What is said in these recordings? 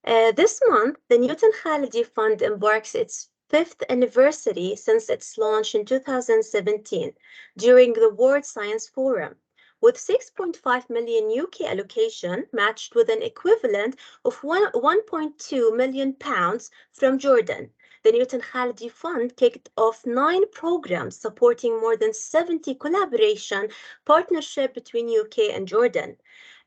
This month, the Newton-Khalidi Fund embarks its 5th anniversary since its launch in 2017 during the World Science Forum, with 6.5 million UK allocation matched with an equivalent of 1.2 million pounds from Jordan. The Newton-Khalidi Fund kicked off 9 programs supporting more than 70 collaboration partnerships between UK and Jordan.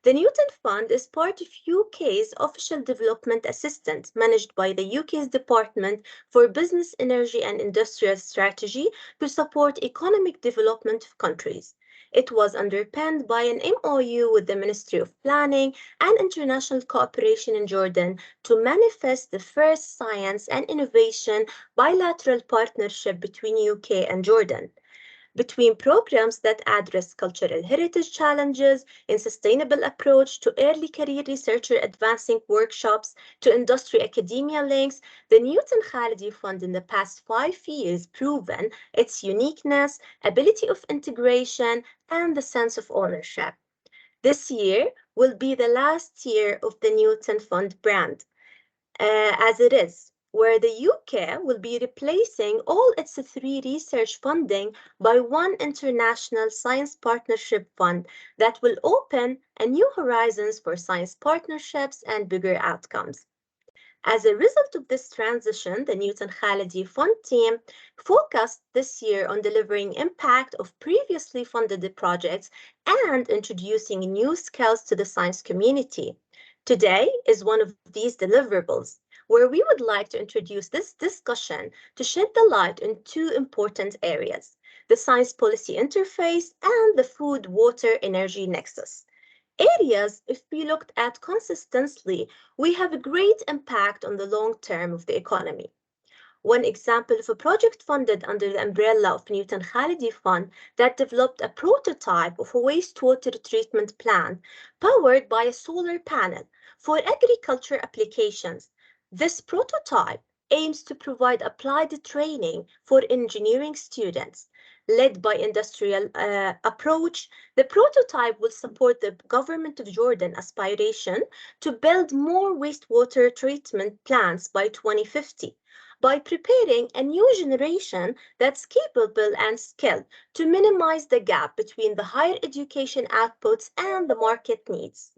The Newton Fund is part of UK's official development assistance managed by the UK's Department for Business, Energy and Industrial Strategy to support economic development of countries. It was underpinned by an MOU with the Ministry of Planning and International Cooperation in Jordan to manifest the first science and innovation bilateral partnership between UK and Jordan. Between programs that address cultural heritage challenges in sustainable approach to early career researcher advancing workshops to industry academia links, the Newton-Khalidi Fund in the past 5 years proven its uniqueness, ability of integration, and the sense of ownership. This year will be the last year of the Newton Fund brand, as it is, where the UK will be replacing all its 3 research funding by one international science partnership fund that will open a new horizons for science partnerships and bigger outcomes. As a result of this transition, the Newton-Khalidi Fund team focused this year on delivering impact of previously funded projects and introducing new skills to the science community. Today is one of these deliverables, where we would like to introduce this discussion to shed the light on 2 important areas: the science policy interface and the food, water, energy nexus. Areas, if we looked at consistently, we have a great impact on the long term of the economy. One example of a project funded under the umbrella of Newton-Khalidi Fund that developed a prototype of a wastewater treatment plant powered by a solar panel for agriculture applications. This prototype aims to provide applied training for engineering students. Led by industrial approach, the prototype will support the government of Jordan aspiration to build more wastewater treatment plants by 2050 by preparing a new generation that's capable and skilled to minimize the gap between the higher education outputs and the market needs.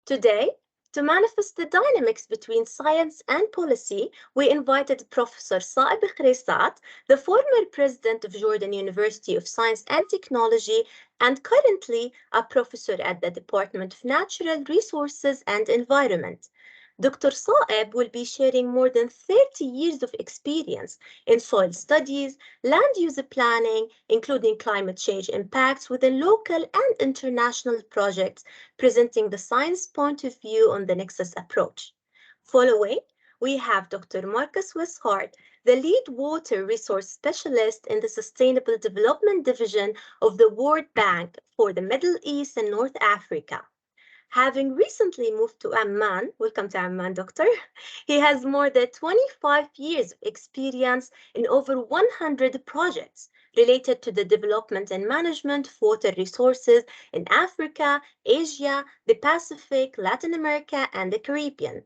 Today, to manifest the dynamics between science and policy, we invited Professor Saeb Khresat, the former president of Jordan University of Science and Technology and currently a professor at the Department of Natural Resources and Environment. Dr. Saeb will be sharing more than 30 years of experience in soil studies, land use planning, including climate change impacts within local and international projects, presenting the science point of view on the Nexus approach. Following, we have Dr. Marcus Wishart, the lead water resource specialist in the Sustainable Development Division of the World Bank for the Middle East and North Africa. Having recently moved to Amman, welcome to Amman, Doctor. He has more than 25 years of experience in over 100 projects related to the development and management of water resources in Africa, Asia, the Pacific, Latin America, and the Caribbean.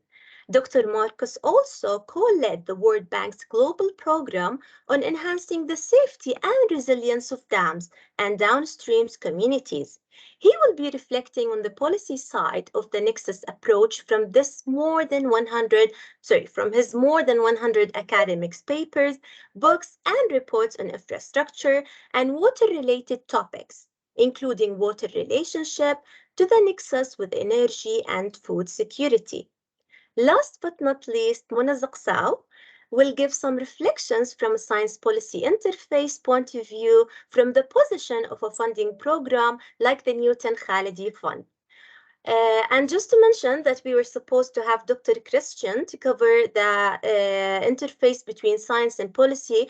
Dr. Marcus also co-led the World Bank's global program on enhancing the safety and resilience of dams and downstream communities. He will be reflecting on the policy side of the Nexus approach from his more than 100 academic papers, books, and reports on infrastructure and water-related topics, including water relationship to the nexus with energy and food security. Last but not least, Mona Zaksaw will give some reflections from a science policy interface point of view from the position of a funding program like the Newton-Khalidi Fund. And just to mention that we were supposed to have Dr. Christian to cover the interface between science and policy,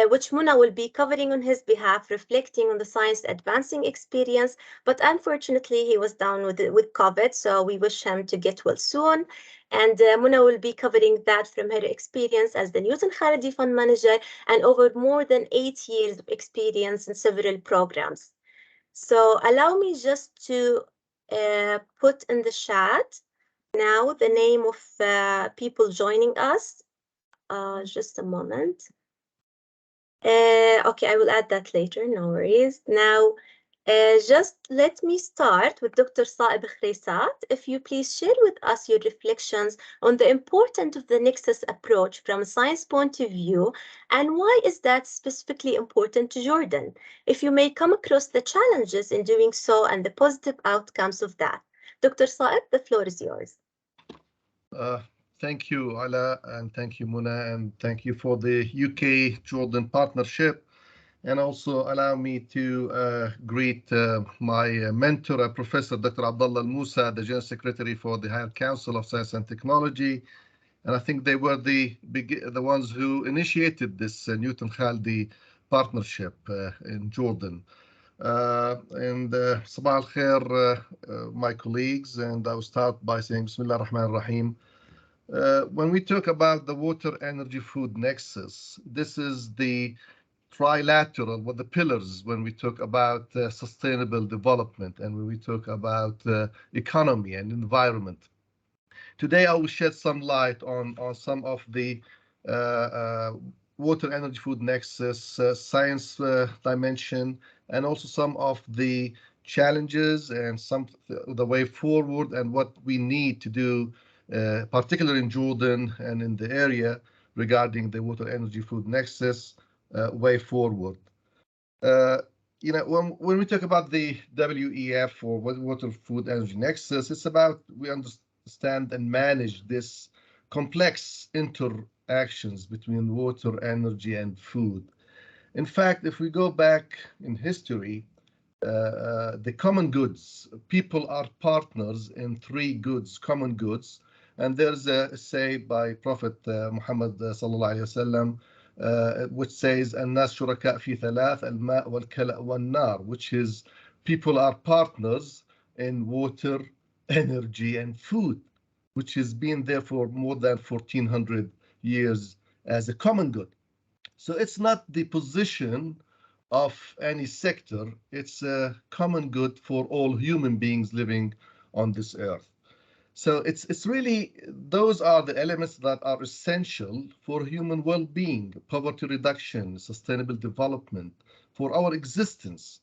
which Muna will be covering on his behalf, reflecting on the science advancing experience. But unfortunately, he was down with COVID, so we wish him to get well soon. And Muna will be covering that from her experience as the Newton-Khalidi Fund manager and over more than 8 years of experience in several programs. So allow me just to put in the chat now the name of people joining us. Just a moment. Okay, I will add that later, no worries. Now, just let me start with Dr. Saeb Khresat. If you please share with us your reflections on the importance of the Nexus approach from a science point of view, and why is that specifically important to Jordan? If you may come across the challenges in doing so and the positive outcomes of that. Dr. Saeb, the floor is yours. Uh, Thank you, Ala, and thank you, Muna, and thank you for the UK-Jordan partnership. And also allow me to greet my mentor, Professor Dr. Abdullah Al-Musa, the General Secretary for the Higher Council of Science and Technology. And I think they were the ones who initiated this Newton-Khalidi partnership in Jordan. And Sabah al-Khair, my colleagues, and I will start by saying Bismillah ar-Rahman ar-Rahim. When we talk about the water, energy, food nexus, this is the trilateral, what the pillars when we talk about sustainable development and when we talk about economy and environment. Today, I will shed some light on some of the water, energy, food nexus, science dimension, and also some of the challenges and some the way forward and what we need to do, particularly in Jordan and in the area regarding the water, energy, food nexus way forward. Uh, when we talk about the WEF or Water, Food, Energy Nexus, it's about we understand and manage this complex interactions between water, energy, and food. In fact, if we go back in history, the common goods, people are partners in three goods, common goods. And there's a say by Prophet Muhammad sallallahu alaihi wasallam, which says, الناس شركاء في ثلاث الماء والكلأ والنار, which is people are partners in water, energy, and food, which has been there for more than 1400 years as a common good. So it's not the position of any sector, it's a common good for all human beings living on this earth. So it's really those are the elements that are essential for human well-being, poverty reduction, sustainable development, for our existence.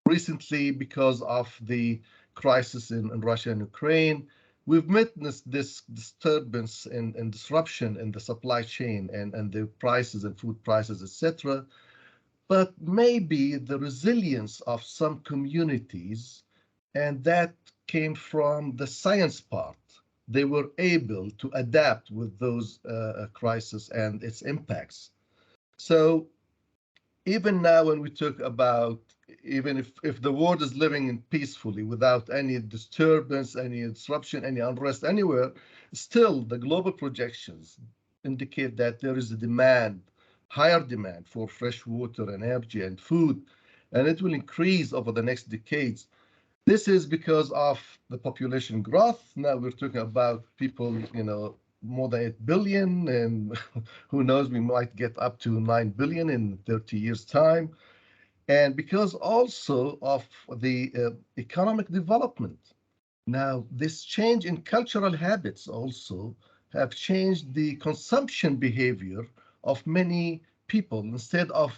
Recently, because of the crisis in Russia and Ukraine, we've witnessed this disturbance and disruption in the supply chain and the prices and food prices, etc. But maybe the resilience of some communities, and that came from the science part. They were able to adapt with those crises and its impacts. So even now, when we talk about, even if the world is living in peacefully without any disturbance, any disruption, any unrest anywhere, still the global projections indicate that there is a demand, higher demand for fresh water, energy, and food, and it will increase over the next decades. This is because of the population growth. Now we're talking about people, more than 8 billion, and who knows, we might get up to 9 billion in 30 years' time. And because also of the economic development. Now, this change in cultural habits also have changed the consumption behavior of many people. Instead of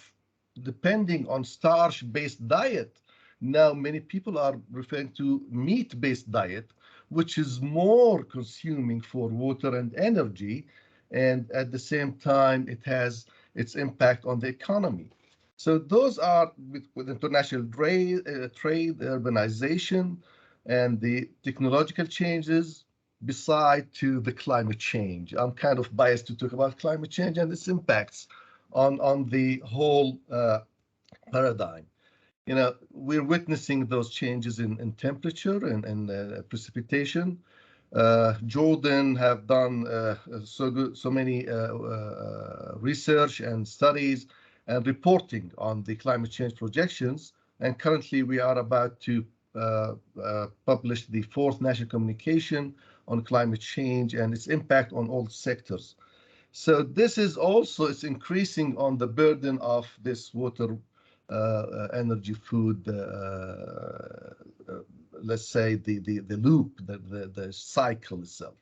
depending on starch-based diet, now many people are referring to meat-based diet, which is more consuming for water and energy, and at the same time, it has its impact on the economy. So those are with international trade, urbanization, and the technological changes, beside to the climate change. I'm kind of biased to talk about climate change and its impacts on the whole paradigm. We're witnessing those changes in temperature and precipitation. Jordan have done so many research and studies and reporting on the climate change projections. And currently, we are about to publish the fourth national communication on climate change and its impact on all sectors. So this is also, it's increasing on the burden of this water, energy, food let's say, the loop, the cycle itself.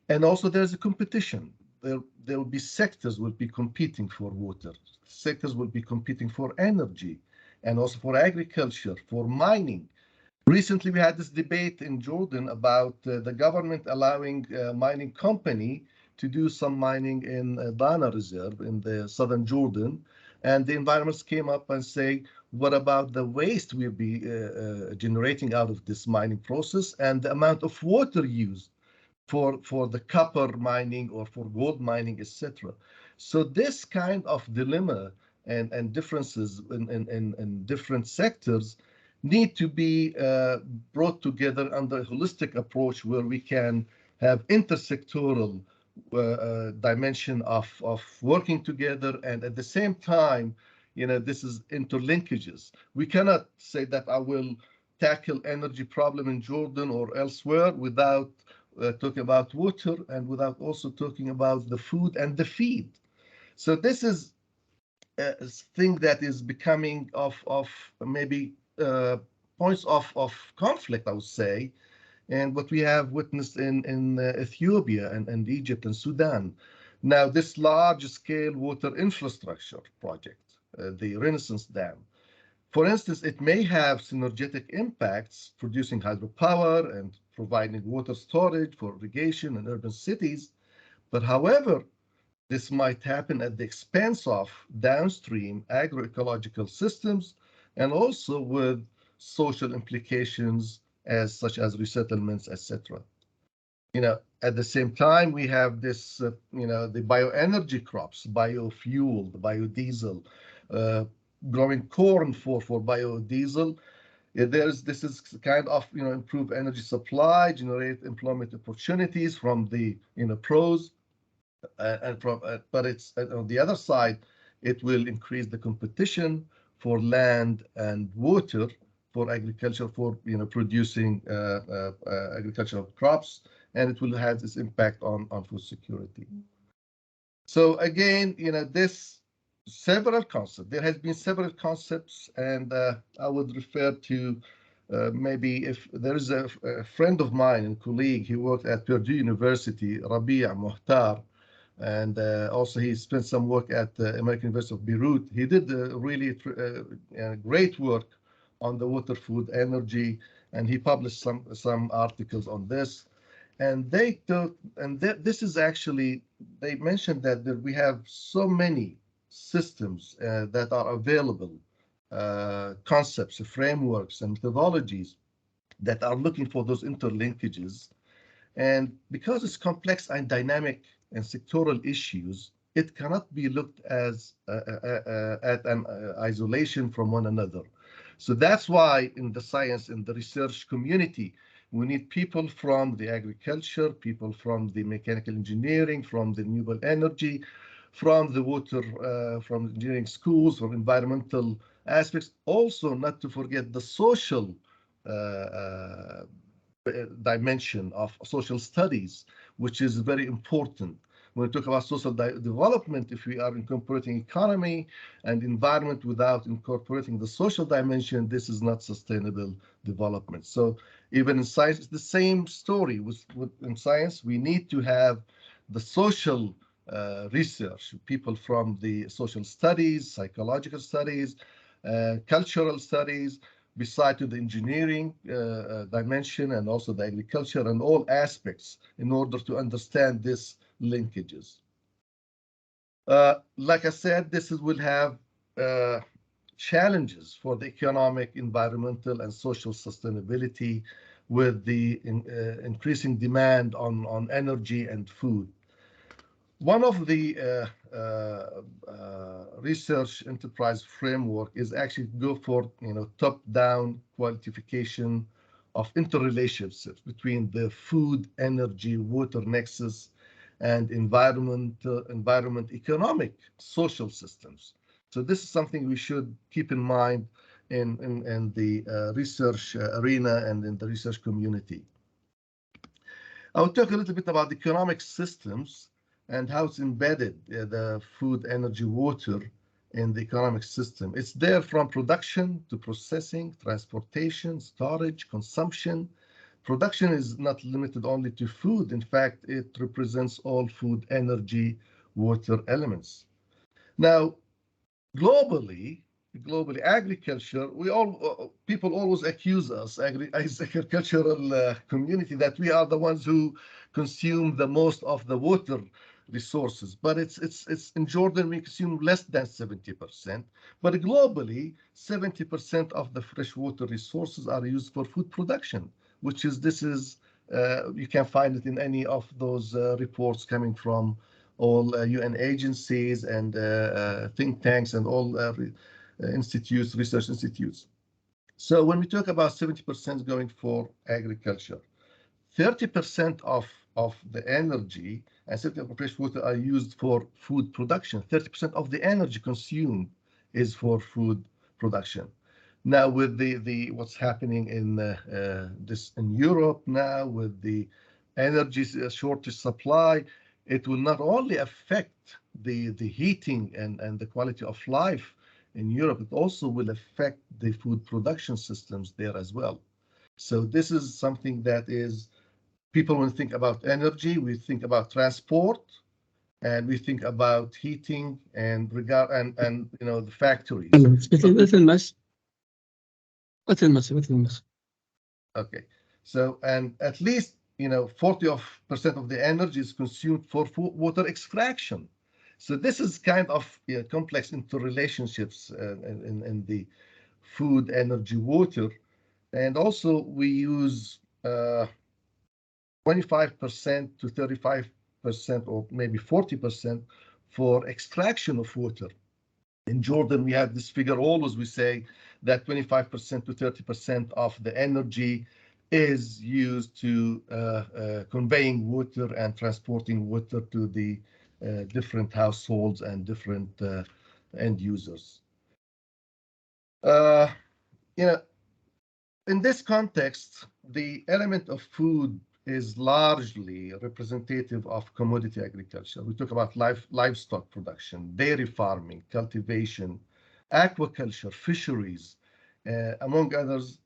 And also there's a competition. There will be sectors will be competing for water. Sectors will be competing for energy and also for agriculture, for mining. Recently, we had this debate in Jordan about the government allowing a mining company to do some mining in Dana Reserve in the southern Jordan. And the environments came up and say, what about the waste we'll be generating out of this mining process and the amount of water used for the copper mining or for gold mining, etc. So this kind of dilemma and differences in different sectors need to be brought together under a holistic approach where we can have intersectoral dimension of working together, and at the same time, this is interlinkages. We cannot say that I will tackle energy problem in Jordan or elsewhere without talking about water and without also talking about the food and the feed. So this is a thing that is becoming of maybe points of conflict, I would say, and what we have witnessed in Ethiopia and Egypt and Sudan. Now, this large-scale water infrastructure project, the Renaissance Dam, for instance, it may have synergetic impacts, producing hydropower and providing water storage for irrigation in urban cities. But however, this might happen at the expense of downstream agroecological systems and also with social implications such as resettlements, etc. At the same time, we have this, the bioenergy crops, biofuel, the biodiesel, uh, growing corn for biodiesel. This is kind of improve energy supply, generate employment opportunities from the pros, and from but it's on the other side, it will increase the competition for land and water for agriculture, for producing agricultural crops, and it will have this impact on food security. So again, this several concepts. There has been several concepts, and I would refer to maybe if there is a friend of mine and colleague, he worked at Purdue University, Rabi' Muhtar, and also he spent some work at the American University of Beirut. He did really great work on the water, food, energy, and he published some articles on this. And they thought, and this is actually, they mentioned that we have so many systems that are available, concepts, frameworks, and methodologies that are looking for those interlinkages. And because it's complex and dynamic and sectoral issues, it cannot be looked at an isolation from one another. So that's why in the science, in the research community, we need people from the agriculture, people from the mechanical engineering, from the renewable energy, from the water, from engineering schools, from environmental aspects. Also, not to forget the social dimension of social studies, which is very important. When we talk about social development, if we are incorporating economy and environment without incorporating the social dimension, this is not sustainable development. So even in science, it's the same story. In science, we need to have the social research, people from the social studies, psychological studies, cultural studies, beside to the engineering dimension and also the agriculture and all aspects in order to understand these linkages. Like I said, will have challenges for the economic, environmental, and social sustainability with the increasing demand on energy and food. One of the research enterprise framework is actually go for top-down quantification of interrelationships between the food, energy, water nexus, and environment, economic, social systems. So this is something we should keep in mind in the research arena and in the research community. I'll talk a little bit about economic systems and how it's embedded, the food, energy, water in the economic system. It's there from production to processing, transportation, storage, consumption. Production is not limited only to food. In fact, it represents all food, energy, water elements. Now, globally, agriculture, people always accuse us as agricultural community that we are the ones who consume the most of the water resources. But it's in Jordan we consume less than 70%. But globally, 70% of the freshwater resources are used for food production, which is you can find it in any of those reports coming from all UN agencies and think tanks and all institutes, research institutes. So when we talk about 70% going for agriculture, 30% of the energy and 70% of fresh water are used for food production. 30% of the energy consumed is for food production. Now, with the what's happening in Europe now, with the energy shortage supply, it will not only affect the heating and the quality of life in Europe, it also will affect the food production systems there as well. So this is something that is, people when think about energy, we think about transport, and we think about heating and the factories. Okay, so and at least 40% of the energy is consumed for water extraction. So this is kind of complex interrelationships in the food, energy, water, and also we use 25% to 35% or maybe 40% for extraction of water. In Jordan, we have this figure always, we say that 25% to 30% of the energy is used to conveying water and transporting water to the different households and different end users. In this context, the element of food is largely representative of commodity agriculture. We talk about livestock production, dairy farming, cultivation, aquaculture, fisheries, among others.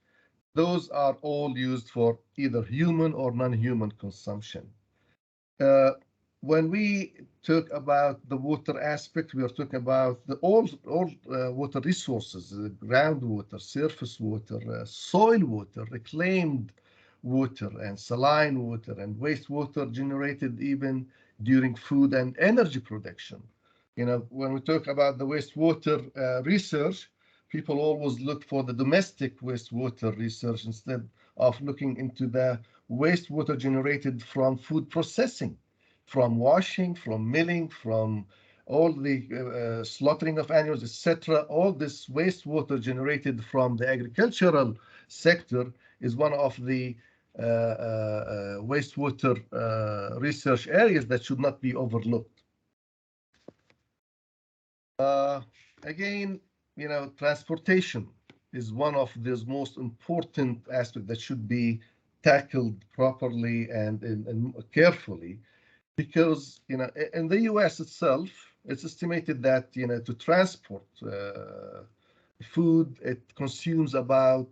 Those are all used for either human or non-human consumption. When we talk about the water aspect, we are talking about all water resources, groundwater, surface water, soil water, reclaimed water, and saline water, and wastewater generated even during food and energy production. When we talk about the wastewater research, people always look for the domestic wastewater research instead of looking into the wastewater generated from food processing, from washing, from milling, from all the slaughtering of animals, etc. All this wastewater generated from the agricultural sector is one of the wastewater research areas that should not be overlooked. Again, transportation is one of those most important aspects that should be tackled properly and carefully, because in the U.S. itself, it's estimated that to transport food, it consumes about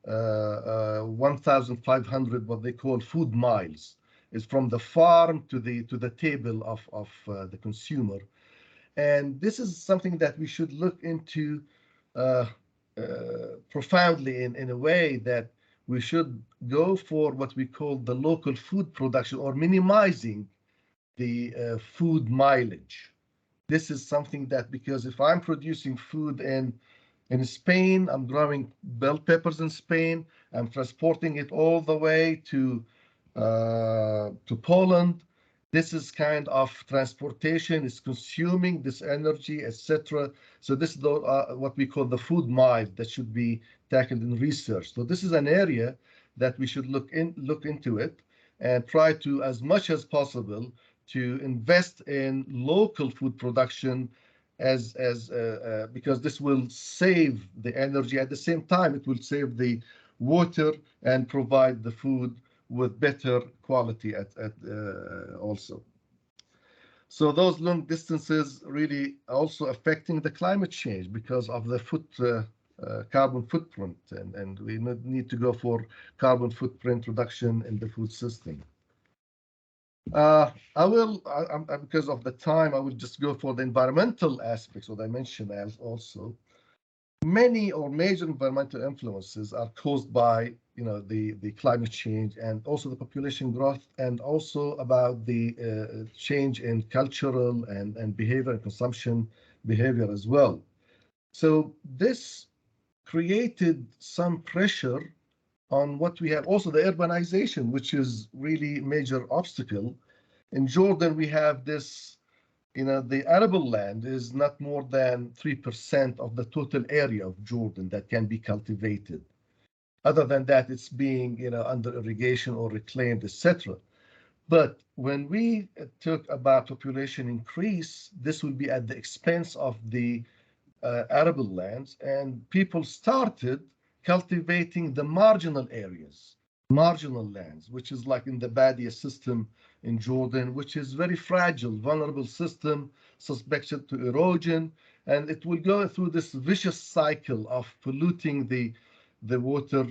1,500 what they call food miles. It's from the farm to the table of the consumer. And this is something that we should look into profoundly in a way that we should go for what we call the local food production, or minimizing the food mileage. This is something that, because if I'm producing food in Spain, I'm growing bell peppers in Spain, I'm transporting it all the way to Poland. This is kind of transportation, is consuming this energy, etc. So this is what we call the food mile that should be tackled in research. So this is an area that we should look into it and try to, as much as possible, to invest in local food production because this will save the energy. At the same time, it will save the water and provide the food with better quality also. So those long distances really also affecting the climate change because of the carbon footprint, and we need to go for carbon footprint reduction in the food system. Because of the time, I will just go for the environmental aspects, what I mentioned as also. Many or major environmental influences are caused by, the climate change and also the population growth, and also about the change in cultural and behavior and consumption behavior as well. So this created some pressure on what we have. Also the urbanization, which is really major obstacle. In Jordan, we have this, the arable land is not more than 3% of the total area of Jordan that can be cultivated. Other than that, it's being, under irrigation or reclaimed, etc. But when we talk about population increase, this will be at the expense of the arable lands, and people started cultivating the marginal areas, marginal lands, which is like in the Badia system in Jordan, which is very fragile, vulnerable system, suspected to erosion, and it will go through this vicious cycle of polluting the water,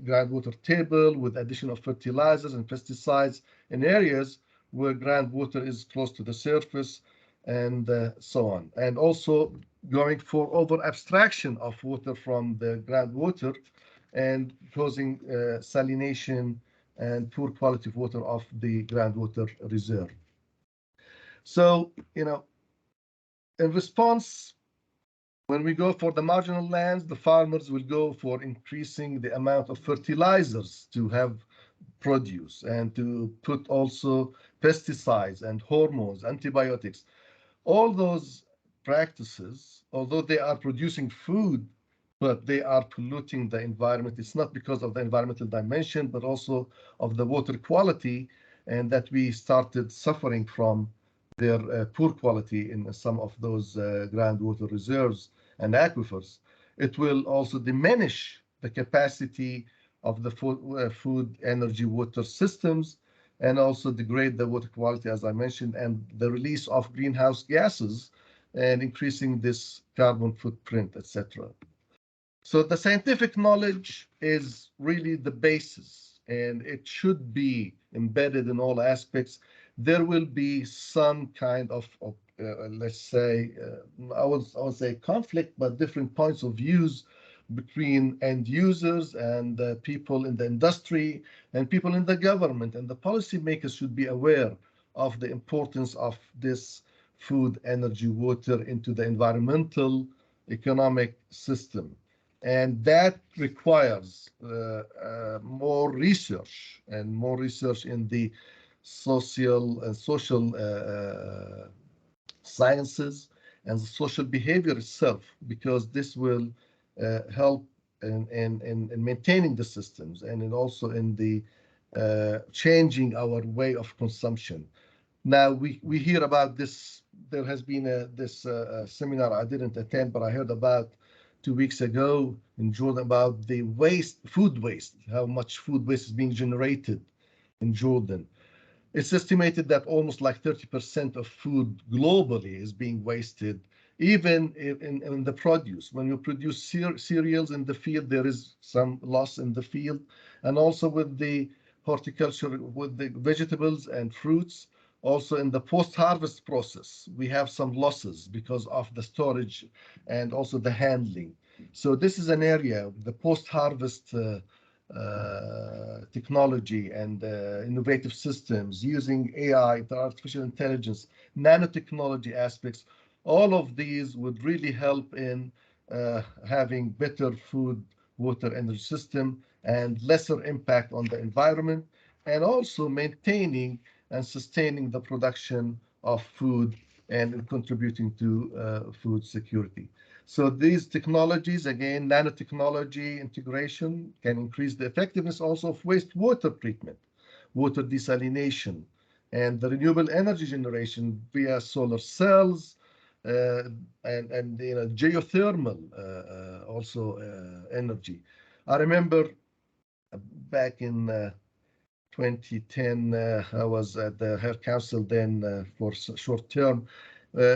groundwater table with addition of fertilizers and pesticides in areas where groundwater is close to the surface, and so on. And also going for over abstraction of water from the groundwater and causing salination and poor quality of water of the groundwater reserve. So, in response, when we go for the marginal lands, the farmers will go for increasing the amount of fertilizers to have produce, and to put also pesticides and hormones, antibiotics. All those practices, although they are producing food, but they are polluting the environment. It's not because of the environmental dimension, but also of the water quality, and that we started suffering from their poor quality in some of those groundwater reserves and aquifers. It will also diminish the capacity of the food, energy, water systems, and also degrade the water quality, as I mentioned, and the release of greenhouse gases and increasing this carbon footprint, etc. So the scientific knowledge is really the basis, and it should be embedded in all aspects. There will be some kind of let's say, I would say conflict, but different points of views between end users and people in the industry and people in the government, and the policymakers should be aware of the importance of this food, energy, water into the environmental economic system. And that requires more research in the social sciences and social behavior itself, because this will help in maintaining the systems, and also in the changing our way of consumption. Now we hear about this. There has been this seminar I didn't attend, but I heard about 2 weeks ago in Jordan about the food waste, how much food waste is being generated in Jordan. It's estimated that almost like 30% of food globally is being wasted, even in the produce. When you produce cereals in the field, there is some loss in the field. And also with the horticulture, with the vegetables and fruits, also in the post-harvest process, we have some losses because of the storage and also the handling. So this is an area, the post-harvest technology and innovative systems using AI, artificial intelligence, nanotechnology aspects. All of these would really help in having better food, water, energy system, and lesser impact on the environment, and also maintaining and sustaining the production of food and contributing to food security. So these technologies, again, nanotechnology integration can increase the effectiveness also of wastewater treatment, water desalination, and the renewable energy generation via solar cells, and geothermal also energy. I remember back in 2010, I was at the Higher Council then for short term.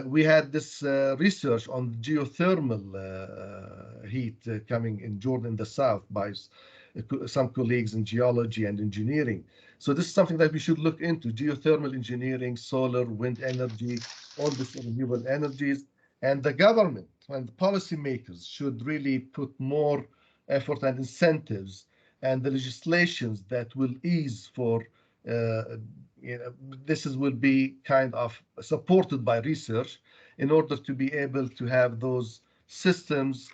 We had this research on geothermal heat coming in Jordan, the south, by some colleagues in geology and engineering. So this is something that we should look into: geothermal engineering, solar, wind energy, all these renewable energies. And the government and the policymakers should really put more effort and incentives and the legislations that will ease for this will be kind of supported by research in order to be able to have those systems,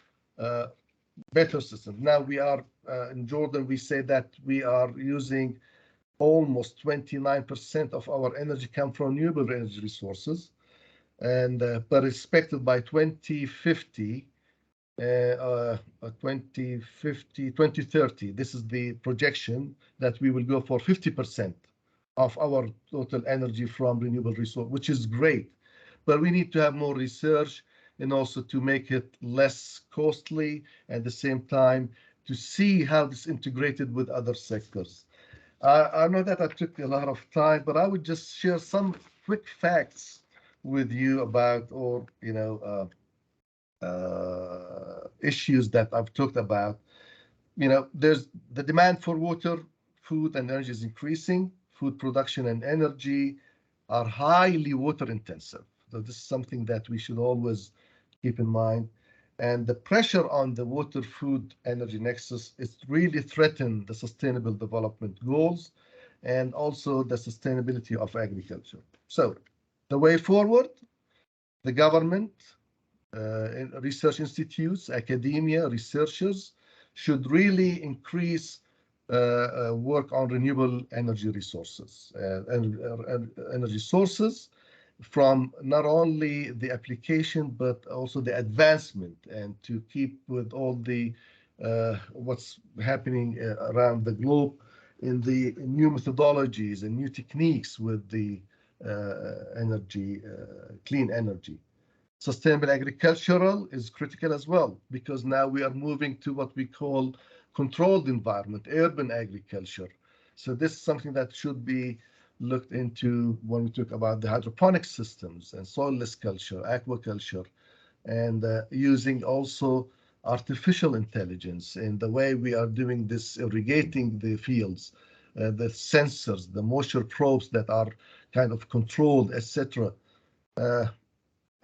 better systems. Now we are in Jordan, we say that we are using almost 29% of our energy come from renewable energy resources, and but expected by 2050, 2030, this is the projection that we will go for 50% of our total energy from renewable resource, which is great. But we need to have more research and also to make it less costly, at the same time to see how this integrated with other sectors. I know that I took a lot of time, but I would just share some quick facts with you about, or issues that I've talked about. There's the demand for water, food, and energy is increasing. Food production and energy are highly water intensive. So this is something that we should always keep in mind. And the pressure on the water, food, energy nexus is really threaten the sustainable development goals and also the sustainability of agriculture. So the way forward, the government, research institutes, academia, researchers should really increase work on renewable energy resources and energy sources, from not only the application but also the advancement, and to keep with all the what's happening around the globe in the new methodologies and new techniques with the energy, clean energy. Sustainable agricultural is critical as well, because now we are moving to what we call controlled environment, urban agriculture. So this is something that should be looked into when we talk about the hydroponic systems and soilless culture, aquaculture, and using also artificial intelligence in the way we are doing this, irrigating the fields, the sensors, the moisture probes that are kind of controlled, etc.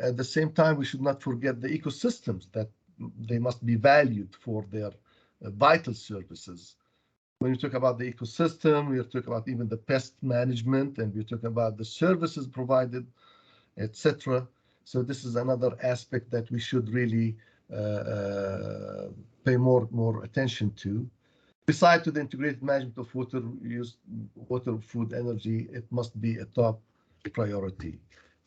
At the same time, we should not forget the ecosystems, that they must be valued for their vital services. When you talk about the ecosystem, we are talking about even the pest management, and we're talking about the services provided, etc. So this is another aspect that we should really pay more attention to. Besides to the integrated management of water use, water, food, energy, it must be a top priority.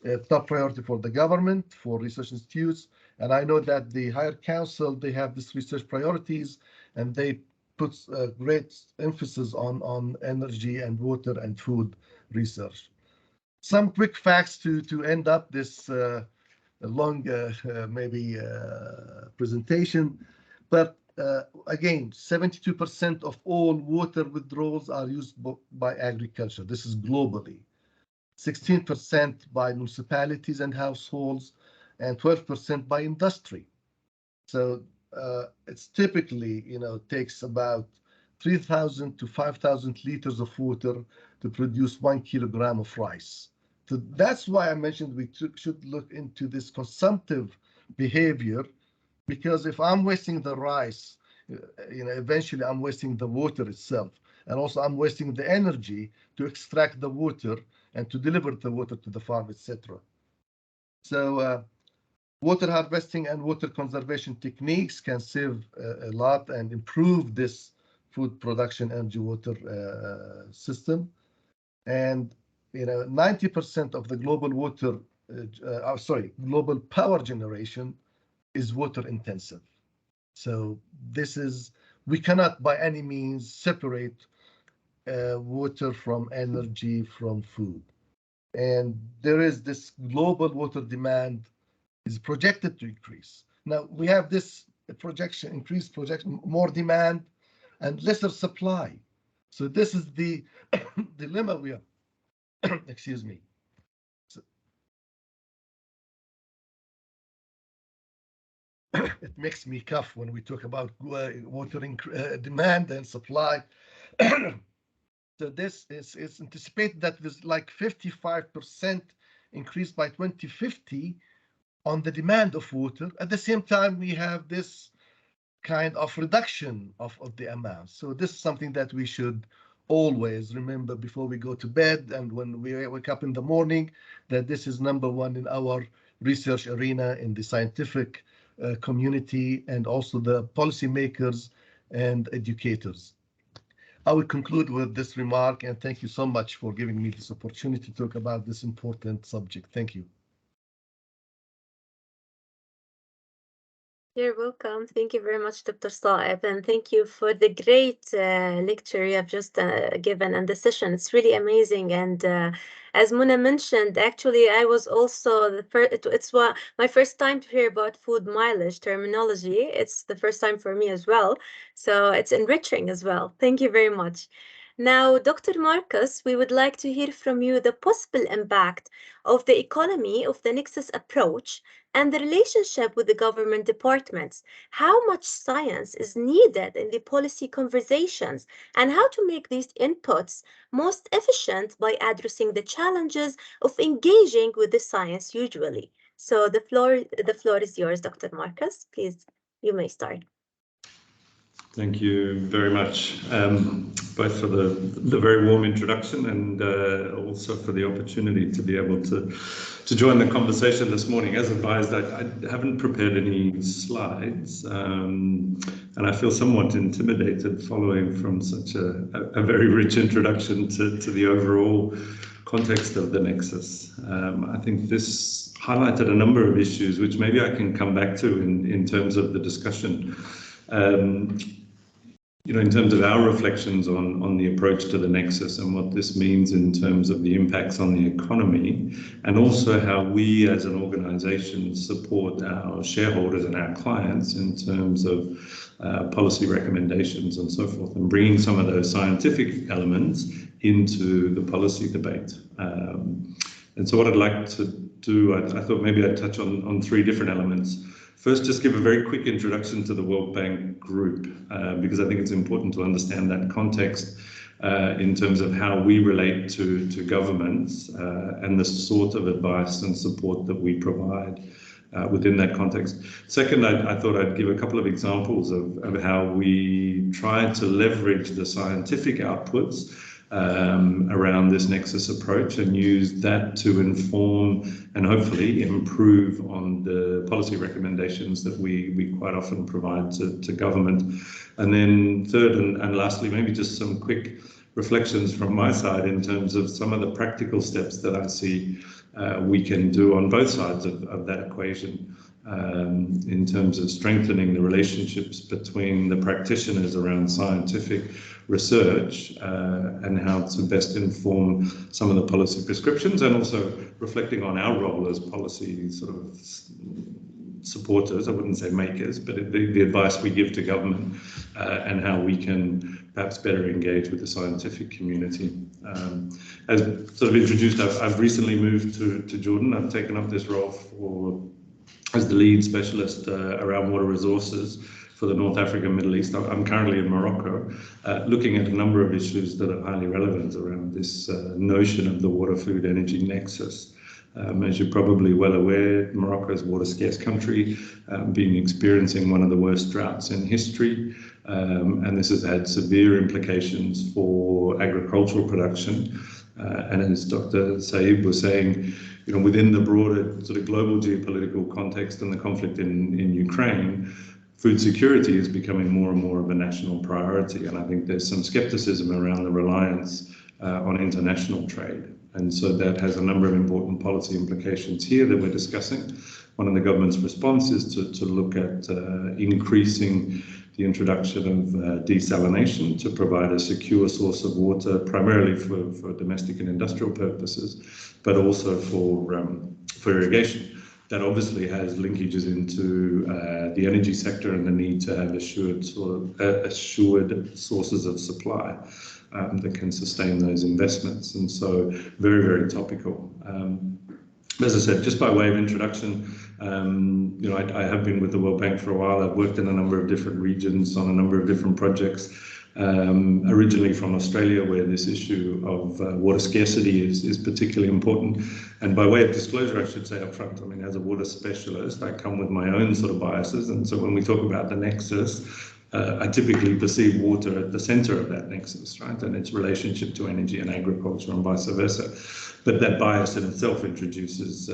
A top priority for the government, for research institutes, and I know that the Higher Council, they have these research priorities, and they put great emphasis on energy and water and food research. Some quick facts to end up this long maybe presentation, but again, 72% of all water withdrawals are used by agriculture. This is globally. 16% by municipalities and households, and 12% by industry. So it's typically, takes about 3,000 to 5,000 liters of water to produce 1 kilogram of rice. So that's why I mentioned we should look into this consumptive behavior, because if I'm wasting the rice, eventually I'm wasting the water itself, and also I'm wasting the energy to extract the water and to deliver the water to the farm, etc. So water harvesting and water conservation techniques can save a lot and improve this food production energy water system. And 90% of the global water, global power generation is water intensive. So we cannot by any means separate water from energy, from food. And there is this global water demand is projected to increase. Now we have this increased projection, more demand and lesser supply. So this is the dilemma we are, excuse me. So it makes me cough when we talk about water demand and supply. So this is anticipated that there's like 55% increase by 2050 on the demand of water. At the same time, we have this kind of reduction of the amount. So this is something that we should always remember before we go to bed and when we wake up in the morning, that this is number one in our research arena, in the scientific community, and also the policymakers and educators. I will conclude with this remark, and thank you so much for giving me this opportunity to talk about this important subject. Thank you. You're welcome. Thank you very much, Dr. Saeb, and thank you for the great lecture you have just given and the session. It's really amazing. And as Muna mentioned, actually, I was also the first. It's my first time to hear about food mileage terminology. It's the first time for me as well. So it's enriching as well. Thank you very much. Now, Dr. Marcus, we would like to hear from you the possible impact of the economy of the Nexus approach and the relationship with the government departments. How much science is needed in the policy conversations, and how to make these inputs most efficient by addressing the challenges of engaging with the science usually. So the floor is yours, Dr. Marcus. Please, you may start. Thank you very much, both for the very warm introduction and also for the opportunity to be able to join the conversation this morning. As advised, I haven't prepared any slides, and I feel somewhat intimidated following from such a very rich introduction to the overall context of the Nexus. I think this highlighted a number of issues which maybe I can come back to in terms of the discussion. In terms of our reflections on the approach to the Nexus and what this means in terms of the impacts on the economy, and also how we as an organization support our shareholders and our clients in terms of policy recommendations and so forth, and bringing some of those scientific elements into the policy debate. And so what I'd like to do, I thought maybe I'd touch on three different elements. First, just give a very quick introduction to the World Bank Group, because I think it's important to understand that context in terms of how we relate to governments and the sort of advice and support that we provide within that context. Second, I thought I'd give a couple of examples of how we try to leverage the scientific outputs around this Nexus approach and use that to inform and hopefully improve on the policy recommendations that we quite often provide to government. And then third and lastly, maybe just some quick reflections from my side in terms of some of the practical steps that I see we can do on both sides of that equation. In terms of strengthening the relationships between the practitioners around scientific research and how to best inform some of the policy prescriptions, and also reflecting on our role as policy sort of supporters, I wouldn't say makers, but the advice we give to government and how we can perhaps better engage with the scientific community. As sort of introduced, I've recently moved to Jordan. I've taken up this role as the lead specialist around water resources for the North Africa, Middle East. I'm currently in Morocco, looking at a number of issues that are highly relevant around this notion of the water, food, energy nexus. As you're probably well aware, Morocco is a water scarce country, experiencing one of the worst droughts in history, and this has had severe implications for agricultural production. And as Dr. Saib was saying, within the broader sort of global geopolitical context and the conflict in Ukraine, food security is becoming more and more of a national priority. And I think there's some skepticism around the reliance on international trade. And so that has a number of important policy implications here that we're discussing. One of the government's response is to look at increasing the introduction of desalination to provide a secure source of water, primarily for domestic and industrial purposes, but also for irrigation. That obviously has linkages into the energy sector and the need to have assured sources of supply. that can sustain those investments. And so very, very topical. As I said, just by way of introduction, I have been with the World Bank for a while. I've worked in a number of different regions on a number of different projects, originally from Australia, where this issue of water scarcity is particularly important. And by way of disclosure, I should say up front, I mean, as a water specialist, I come with my own sort of biases. And so when we talk about the nexus, I typically perceive water at the center of that nexus, right, and its relationship to energy and agriculture and vice versa. But that bias in itself introduces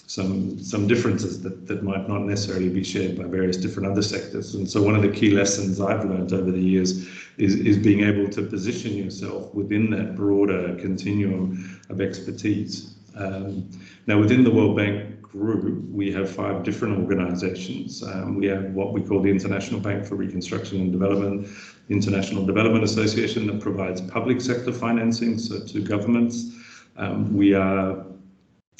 some differences that might not necessarily be shared by various different other sectors. And so one of the key lessons I've learned over the years is being able to position yourself within that broader continuum of expertise. Now, within the World Bank group, we have 5 different organizations. We have what we call the International Bank for Reconstruction and Development, the International Development Association that provides public sector financing, so to governments. We are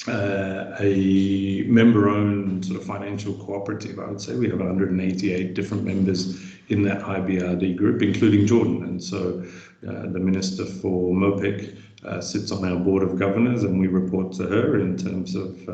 a member-owned sort of financial cooperative, I would say. We have 188 different members in that IBRD group, including Jordan. And so the Minister for MOPEC sits on our board of governors, and we report to her in terms of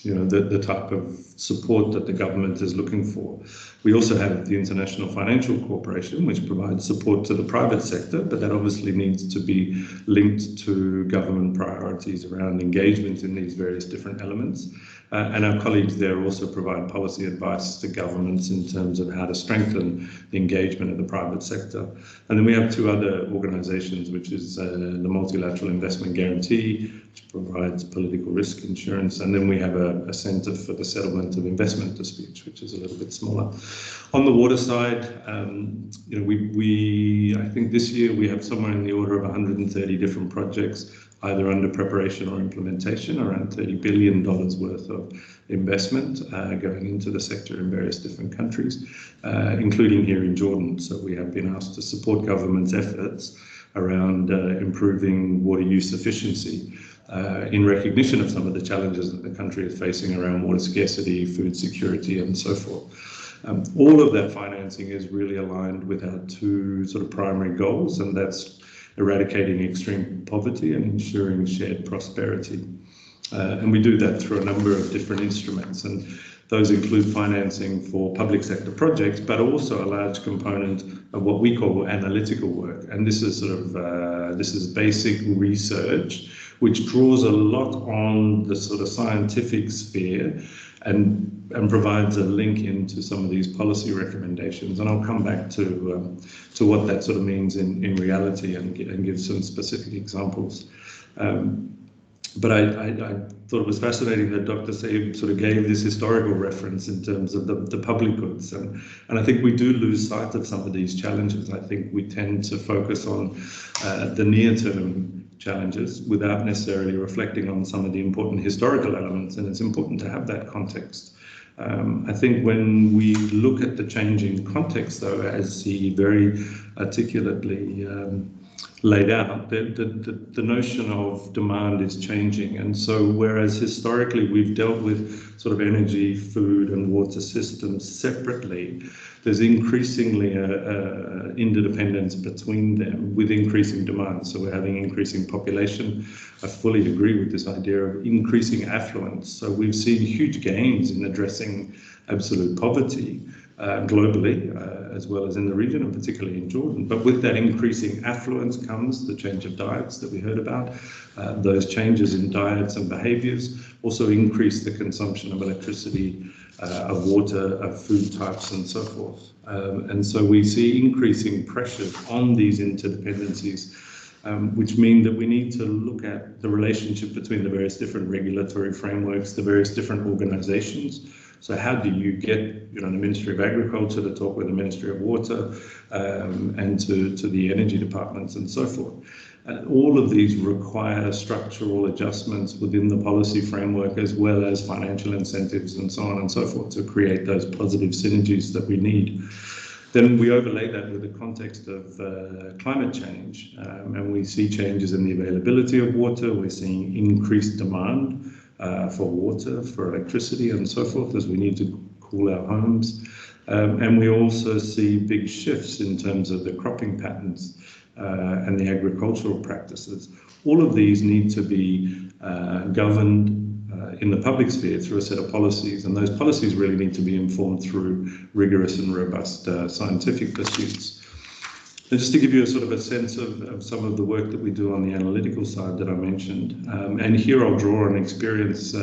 the type of support that the government is looking for. We also have the International Financial Corporation, which provides support to the private sector, but that obviously needs to be linked to government priorities around engagement in these various different elements. And our colleagues there also provide policy advice to governments in terms of how to strengthen the engagement of the private sector. And then we have 2 other organizations, which is the Multilateral Investment Guarantee, which provides political risk insurance. And then we have a Center for the Settlement of Investment Disputes, which is a little bit smaller. On the water side, I think this year we have somewhere in the order of 130 different projects, either under preparation or implementation, around $30 billion worth of investment going into the sector in various different countries, including here in Jordan. So we have been asked to support government's efforts around improving water use efficiency in recognition of some of the challenges that the country is facing around water scarcity, food security, and so forth. All of that financing is really aligned with our 2 sort of primary goals, and that's eradicating extreme poverty and ensuring shared prosperity. And we do that through a number of different instruments, and those include financing for public sector projects, but also a large component of what we call analytical work. And this is sort of this is basic research, which draws a lot on the sort of scientific sphere and provides a link into some of these policy recommendations. And I'll come back to what that sort of means in reality and give some specific examples. But I thought it was fascinating that Dr. Saib sort of gave this historical reference in terms of the public goods. And I think we do lose sight of some of these challenges. I think we tend to focus on the near-term challenges without necessarily reflecting on some of the important historical elements, and it's important to have that context. I think when we look at the changing context, though, as he very articulately laid out, the notion of demand is changing. And so whereas historically we've dealt with sort of energy, food and water systems separately, there's increasingly interdependence between them with increasing demand. So we're having increasing population. I fully agree with this idea of increasing affluence. So we've seen huge gains in addressing absolute poverty globally, as well as in the region, and particularly in Jordan. But with that increasing affluence comes the change of diets that we heard about. Those changes in diets and behaviours also increase the consumption of electricity, of water, of food types, and so forth. And so we see increasing pressures on these interdependencies, which mean that we need to look at the relationship between the various different regulatory frameworks, the various different organisations. So how do you get the Ministry of Agriculture to talk with the Ministry of Water and to the energy departments and so forth? All of these require structural adjustments within the policy framework, as well as financial incentives and so on and so forth, to create those positive synergies that we need. Then we overlay that with the context of climate change, and we see changes in the availability of water. We're seeing increased demand for water, for electricity and so forth, as we need to cool our homes. And we also see big shifts in terms of the cropping patterns. and the agricultural practices. All of these need to be governed in the public sphere through a set of policies, and those policies really need to be informed through rigorous and robust scientific pursuits. And just to give you a sort of a sense of some of the work that we do on the analytical side that I mentioned, and here I'll draw on experience.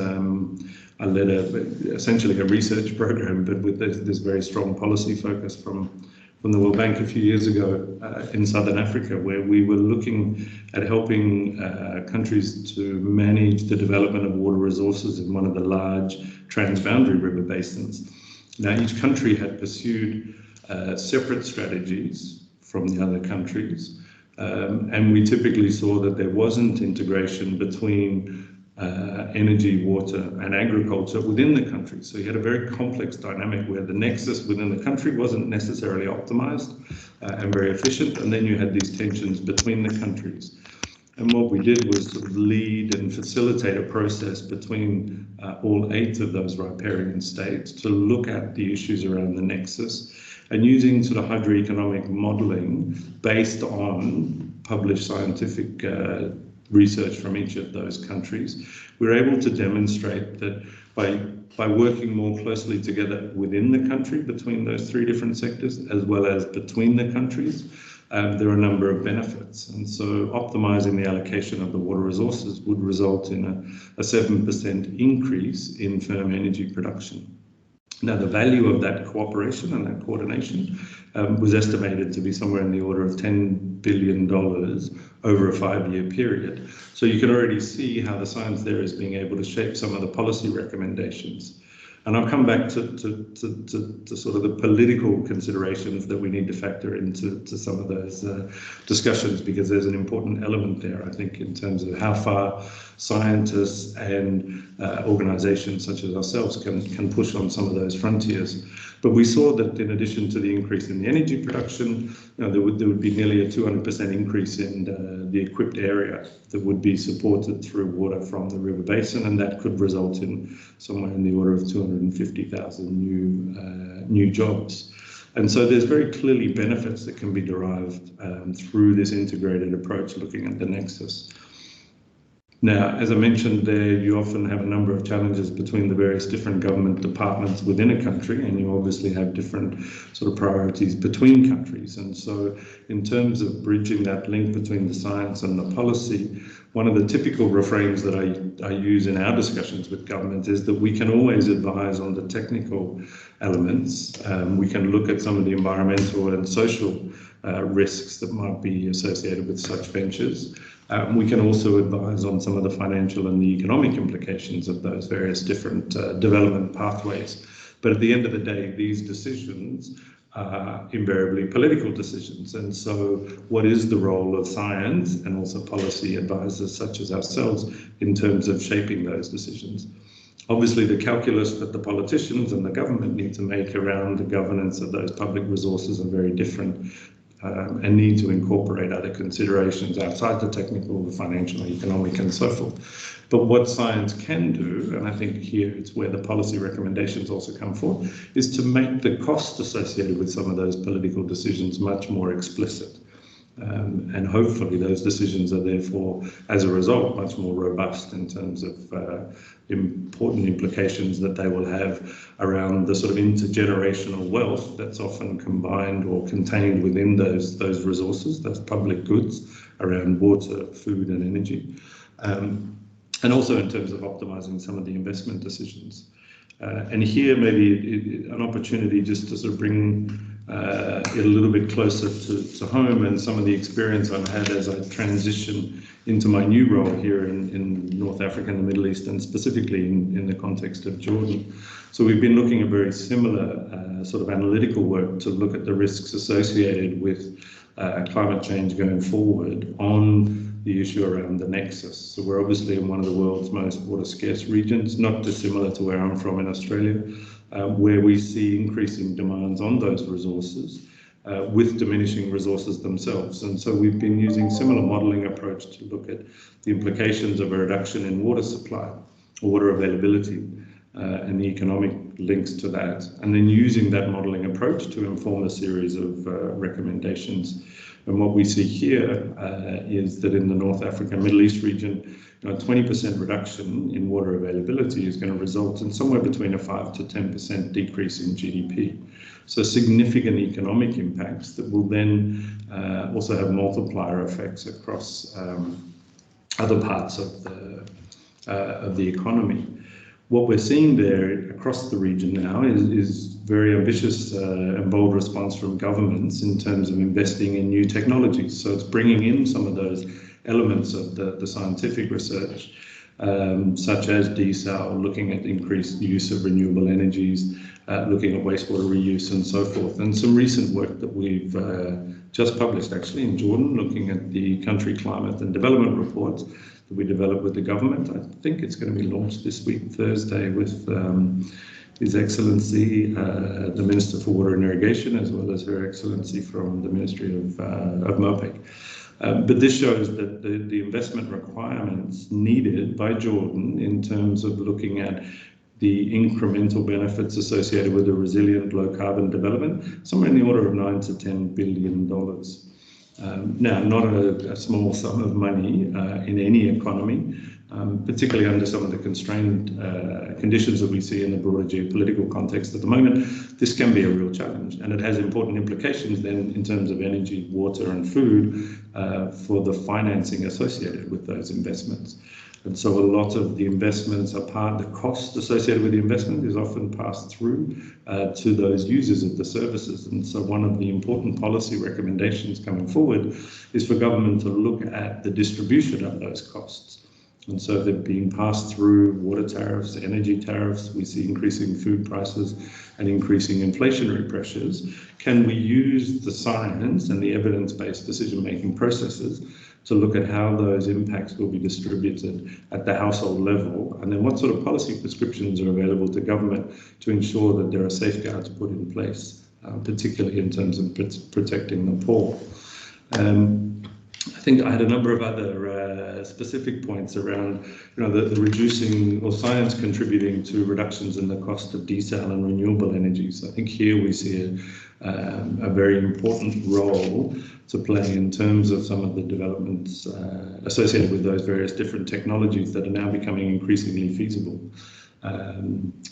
I led essentially a research program, but with this very strong policy focus from the World Bank a few years ago in Southern Africa, where we were looking at helping countries to manage the development of water resources in one of the large transboundary river basins. Now, each country had pursued separate strategies from the other countries, and we typically saw that there wasn't integration between energy, water and agriculture within the country. So you had a very complex dynamic where the nexus within the country wasn't necessarily optimized and very efficient, and then you had these tensions between the countries. And what we did was sort of lead and facilitate a process between all 8 of those riparian states to look at the issues around the nexus, and using sort of hydroeconomic modeling based on published scientific research from each of those countries, we're able to demonstrate that by working more closely together within the country between those 3 different sectors, as well as between the countries, there are a number of benefits. And so optimizing the allocation of the water resources would result in a 7% increase in firm energy production. Now, the value of that cooperation and that coordination was estimated to be somewhere in the order of $10 billion over a 5-year period. So you can already see how the science there is being able to shape some of the policy recommendations. And I'll come back to sort of the political considerations that we need to factor into some of those discussions, because there's an important element there, I think, in terms of how far scientists and organizations such as ourselves can push on some of those frontiers. But we saw that in addition to the increase in the energy production, there would be nearly a 200% increase in the equipped area that would be supported through water from the river basin, and that could result in somewhere in the order of 250,000 new jobs. And so there's very clearly benefits that can be derived through this integrated approach looking at the nexus. Now, as I mentioned there, you often have a number of challenges between the various different government departments within a country, and you obviously have different sort of priorities between countries. And so in terms of bridging that link between the science and the policy, one of the typical refrains that I use in our discussions with government is that we can always advise on the technical elements. We can look at some of the environmental and social risks that might be associated with such ventures. We can also advise on some of the financial and the economic implications of those various different development pathways. But at the end of the day, these decisions are invariably political decisions. And so what is the role of science and also policy advisors such as ourselves in terms of shaping those decisions? Obviously, the calculus that the politicians and the government need to make around the governance of those public resources are very different. And need to incorporate other considerations outside the technical, the financial, economic, and so forth. But what science can do, and I think here it's where the policy recommendations also come forth, is to make the cost associated with some of those political decisions much more explicit. And hopefully those decisions are therefore, as a result, much more robust in terms of important implications that they will have around the sort of intergenerational wealth that's often combined or contained within those resources, those public goods around water, food and energy. And also in terms of optimizing some of the investment decisions. And here maybe an opportunity just to sort of bring it a little bit closer to home and some of the experience I've had as I transition into my new role here in North Africa and the Middle East, and specifically in the context of Jordan. So we've been looking at very similar sort of analytical work to look at the risks associated with climate change going forward on the issue around the nexus. So we're obviously in one of the world's most water scarce regions, not dissimilar to where I'm from in Australia, where we see increasing demands on those resources with diminishing resources themselves. And so we've been using similar modelling approach to look at the implications of a reduction in water supply or water availability and the economic links to that, and then using that modelling approach to inform a series of recommendations. And what we see here is that in the North Africa, Middle East region, 20% reduction in water availability is going to result in somewhere between a 5 to 10% decrease in GDP. So significant economic impacts that will then also have multiplier effects across other parts of the economy. What we're seeing there across the region now is very ambitious and bold response from governments in terms of investing in new technologies. So it's bringing in some of those elements of the scientific research, such as desal, looking at increased use of renewable energies, looking at wastewater reuse and so forth. And some recent work that we've just published actually in Jordan, looking at the country climate and development reports that we developed with the government. I think it's going to be launched this week, Thursday, with His Excellency, the Minister for Water and Irrigation, as well as Her Excellency from the Ministry of MOPEC. But this shows that the investment requirements needed by Jordan in terms of looking at the incremental benefits associated with a resilient low carbon development, somewhere in the order of $9 to $10 billion. Now, not a small sum of money in any economy, particularly under some of the constrained conditions that we see in the broader geopolitical context at the moment. This can be a real challenge, and it has important implications then in terms of energy, water and food for the financing associated with those investments. And so a lot of the investments are the cost associated with the investment is often passed through to those users of the services. And so one of the important policy recommendations coming forward is for government to look at the distribution of those costs. And so they're being passed through water tariffs, energy tariffs. We see increasing food prices and increasing inflationary pressures. Can we use the science and the evidence-based decision-making processes to look at how those impacts will be distributed at the household level, and then what sort of policy prescriptions are available to government to ensure that there are safeguards put in place, particularly in terms of protecting the poor. I think I had a number of other specific points around, the reducing or science contributing to reductions in the cost of desal and renewable energies. I think here we see a very important role to play in terms of some of the developments associated with those various different technologies that are now becoming increasingly feasible.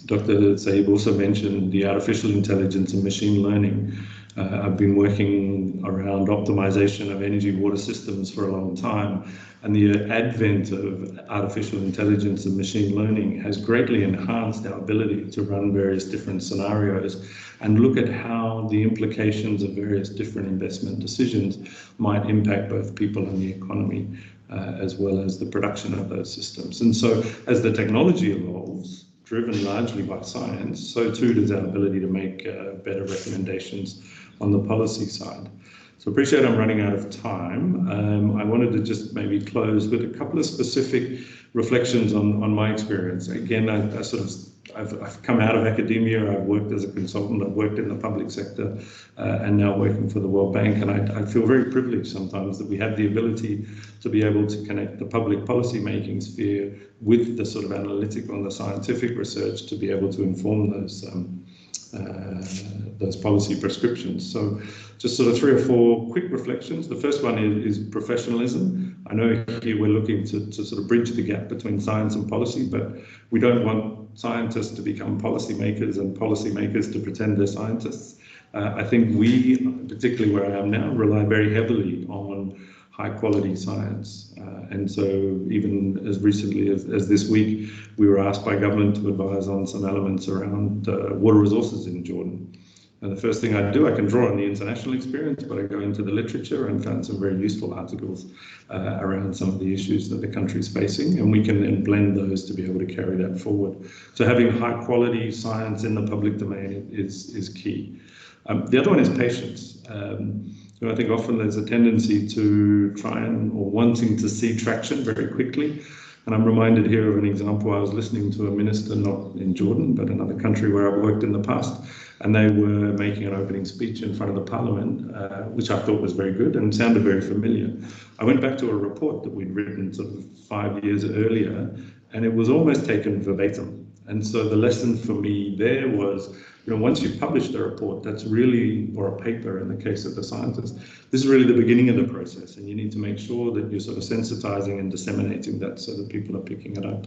Dr. Saib also mentioned the artificial intelligence and machine learning. I've been working around optimization of energy water systems for a long time, and the advent of artificial intelligence and machine learning has greatly enhanced our ability to run various different scenarios and look at how the implications of various different investment decisions might impact both people and the economy, as well as the production of those systems. And so as the technology evolves, driven largely by science, so too does our ability to make better recommendations on the policy side. So appreciate I'm running out of time. I wanted to just maybe close with a couple of specific reflections on my experience. Again, I've come out of academia, I've worked as a consultant, I've worked in the public sector, and now working for the World Bank. And I feel very privileged sometimes that we have the ability to be able to connect the public policy making sphere with the sort of analytical and the scientific research to be able to inform those policy prescriptions. So just sort of 3 or 4 quick reflections. The first one is professionalism. I know here we're looking to sort of bridge the gap between science and policy, but we don't want scientists to become policymakers and policymakers to pretend they're scientists. I think we, particularly where I am now, rely very heavily on high quality science. And so even as recently as this week, we were asked by government to advise on some elements around water resources in Jordan. And the first thing I do, I can draw on the international experience, but I go into the literature and found some very useful articles around some of the issues that the country's facing, and we can then blend those to be able to carry that forward. So having high quality science in the public domain is key. The other one is patience. I think often there's a tendency to try or wanting to see traction very quickly. And I'm reminded here of an example. I was listening to a minister, not in Jordan, but another country where I've worked in the past, and they were making an opening speech in front of the parliament, which I thought was very good and sounded very familiar. I went back to a report that we'd written sort of 5 years earlier, and it was almost taken verbatim. And so the lesson for me there was once you've published a report, that's really, or a paper in the case of the scientist, this is really the beginning of the process, and you need to make sure that you're sort of sensitizing and disseminating that so that people are picking it up.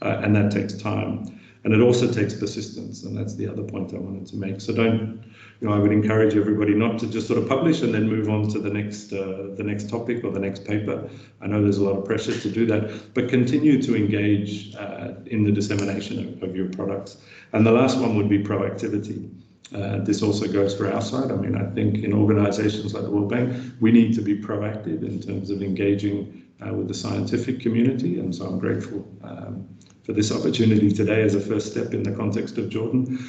And that takes time. And it also takes persistence, and that's the other point I wanted to make. So I would encourage everybody not to just sort of publish and then move on to the next topic or the next paper. I know there's a lot of pressure to do that, but continue to engage in the dissemination of your products. And the last one would be proactivity. This also goes for our side. I mean, I think in organizations like the World Bank, we need to be proactive in terms of engaging with the scientific community. And so I'm grateful for this opportunity today as a first step in the context of Jordan.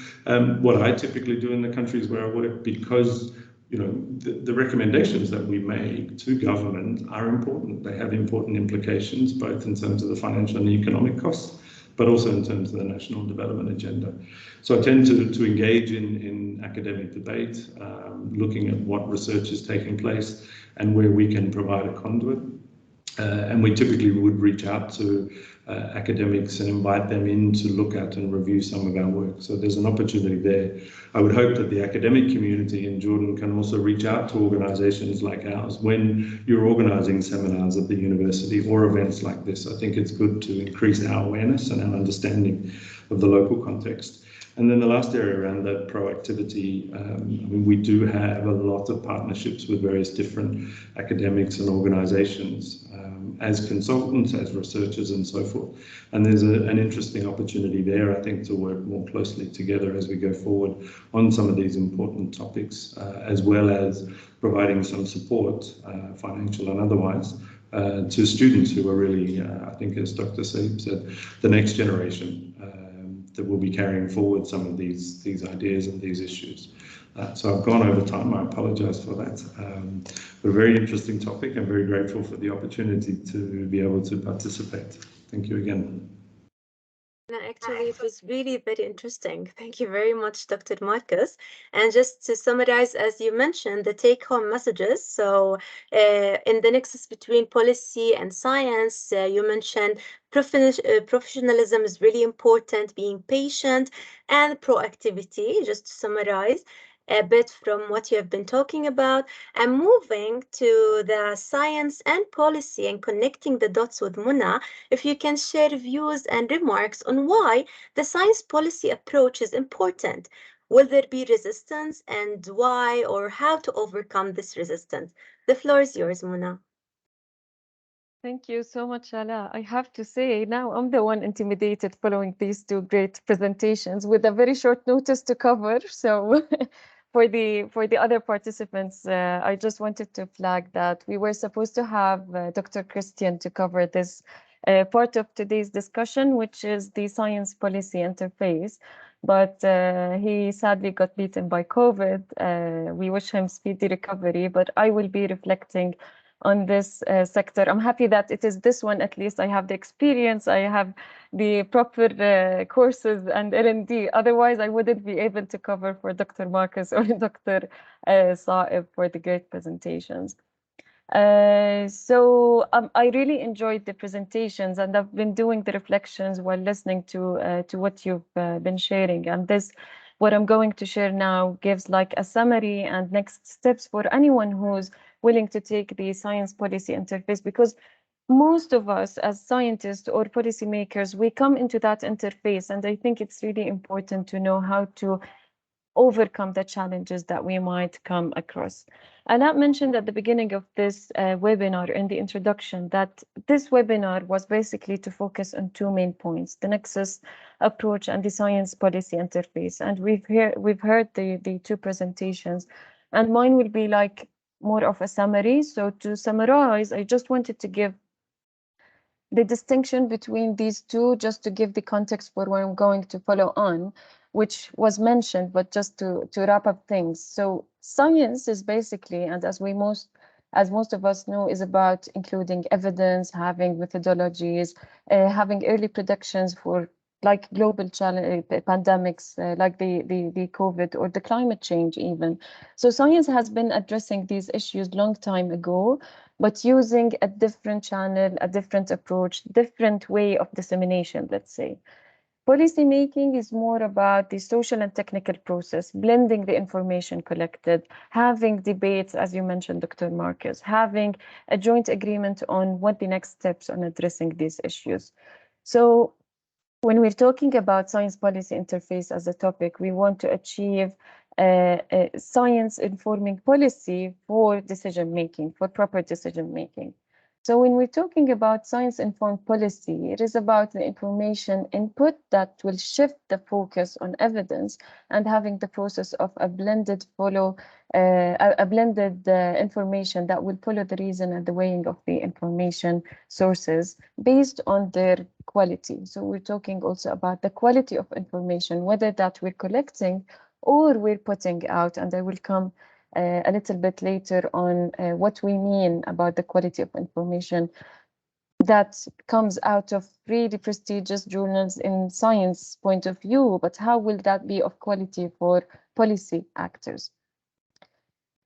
What I typically do in the countries where I work, because the recommendations that we make to government are important. They have important implications, both in terms of the financial and the economic costs, but also in terms of the national development agenda. So I tend to engage in academic debate, looking at what research is taking place and where we can provide a conduit. And we typically would reach out to academics and invite them in to look at and review some of our work. So there's an opportunity there. I would hope that the academic community in Jordan can also reach out to organizations like ours when you're organizing seminars at the university or events like this. I think it's good to increase our awareness and our understanding of the local context. And then the last area around that proactivity, we do have a lot of partnerships with various different academics and organizations as consultants, as researchers and so forth. And there's an interesting opportunity there, I think, to work more closely together as we go forward on some of these important topics, as well as providing some support, financial and otherwise, to students who are really, I think, as Dr. Saib said, the next generation that will be carrying forward some of these ideas and these issues. So I've gone over time, I apologize for that. But a very interesting topic. I'm very grateful for the opportunity to be able to participate. Thank you again. Actually, it was really very interesting. Thank you very much, Dr. Marcus. And just to summarize, as you mentioned, the take-home messages. So in the nexus between policy and science, you mentioned professionalism is really important, being patient, and proactivity, just to summarize a bit from what you have been talking about, and moving to the science and policy and connecting the dots with Muna, if you can share views and remarks on why the science policy approach is important. Will there be resistance, and why, or how to overcome this resistance? The floor is yours, Muna. Thank you so much, Ala. I have to say, now I'm the one intimidated following these two great presentations with a very short notice to cover. So for the other participants, I just wanted to flag that we were supposed to have Dr. Christian to cover this part of today's discussion, which is the science policy interface. But he sadly got beaten by COVID. We wish him speedy recovery, but I will be reflecting on this sector. I'm happy that it is this one, at least I have the experience, I have the proper courses and L&D. Otherwise, I wouldn't be able to cover for Dr. Marcus or Dr. Saib for the great presentations. So I really enjoyed the presentations, and I've been doing the reflections while listening to what you've been sharing. And this, what I'm going to share now, gives like a summary and next steps for anyone who's willing to take the science policy interface, because most of us as scientists or policymakers, we come into that interface, and I think it's really important to know how to overcome the challenges that we might come across. And I mentioned at the beginning of this webinar in the introduction that this webinar was basically to focus on two main points: the Nexus approach and the science policy interface. And we've heard the two presentations, and mine will be like more of a summary. So to summarize, I just wanted to give the distinction between these two, just to give the context for what I'm going to follow on, which was mentioned, but just to wrap up things. So science is basically, and as most of us know, is about including evidence, having methodologies, having early predictions for like global challenge, pandemics, like the COVID or the climate change even. So science has been addressing these issues long time ago, but using a different channel, a different approach, different way of dissemination, let's say. Policy making is more about the social and technical process, blending the information collected, having debates, as you mentioned, Dr. Marcus, having a joint agreement on what the next steps on addressing these issues. So when we're talking about science policy interface as a topic, we want to achieve science informing policy for decision making, for proper decision making. So when we're talking about science-informed policy, it is about the information input that will shift the focus on evidence and having the process of a blended information that will follow the reason and the weighing of the information sources based on their quality. So we're talking also about the quality of information, whether that we're collecting or we're putting out, and I will come a little bit later on what we mean about the quality of information that comes out of really prestigious journals in science point of view, but how will that be of quality for policy actors?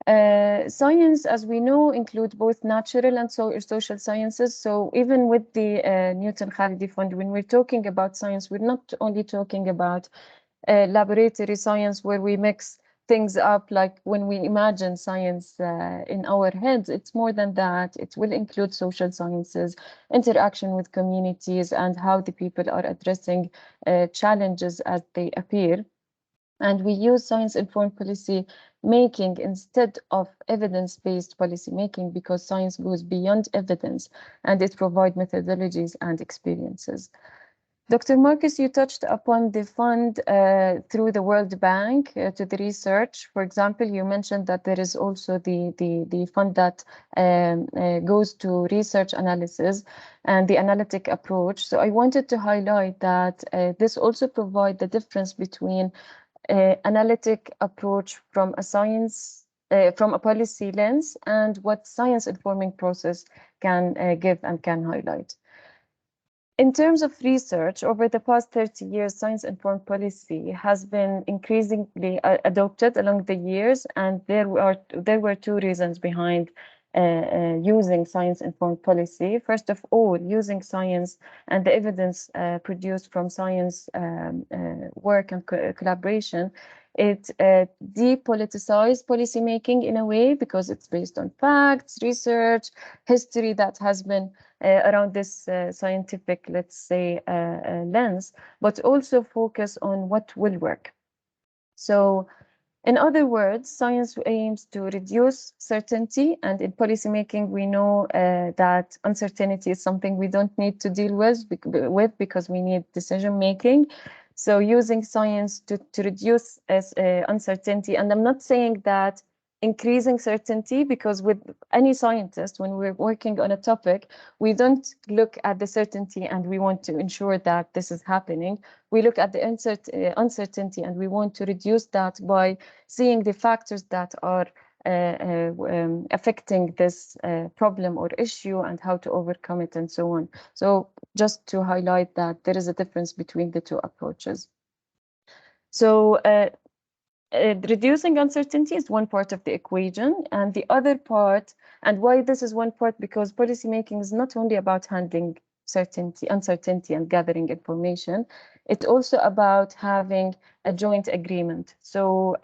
Science, as we know, include both natural and social sciences. So even with the Newton-Khalidi Fund, when we're talking about science, we're not only talking about laboratory science where we mix things up like when we imagine science in our heads. It's more than that. It will include social sciences, interaction with communities, and how the people are addressing challenges as they appear. And we use science-informed policy making instead of evidence-based policy making because science goes beyond evidence and it provides methodologies and experiences. Dr. Marcus, you touched upon the fund through the World Bank to the research. For example, you mentioned that there is also the fund that goes to research analysis and the analytic approach. So I wanted to highlight that this also provides the difference between analytic approach from a science, from a policy lens, and what science informing process can give and can highlight. In terms of research, over the past 30 years, science-informed policy has been increasingly adopted along the years, and there were two reasons behind using science-informed policy. First of all, using science and the evidence produced from science work and collaboration, it depoliticized policymaking in a way because it's based on facts, research, history that has been around this scientific, let's say, lens, but also focus on what will work. So in other words, science aims to reduce certainty, and in policymaking, we know that uncertainty is something we don't need to deal with because we need decision making. So using science to reduce uncertainty, and I'm not saying that increasing certainty, because with any scientist, when we're working on a topic, we don't look at the certainty and we want to ensure that this is happening. We look at the uncertainty and we want to reduce that by seeing the factors that are affecting this problem or issue and how to overcome it and so on. So just to highlight that there is a difference between the two approaches. So reducing uncertainty is one part of the equation, and the other part, and why this is one part, because policymaking is not only about handling uncertainty and gathering information, it's also about having a joint agreement. So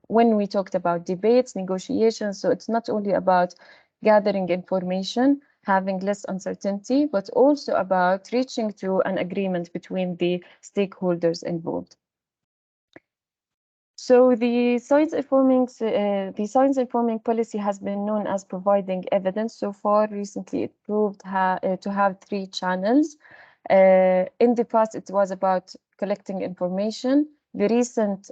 when we talked about debates, negotiations, so it's not only about gathering information, having less uncertainty, but also about reaching to an agreement between the stakeholders involved. So the science informing policy has been known as providing evidence. So far, recently, it proved to have 3 channels. In the past, it was about collecting information. The recent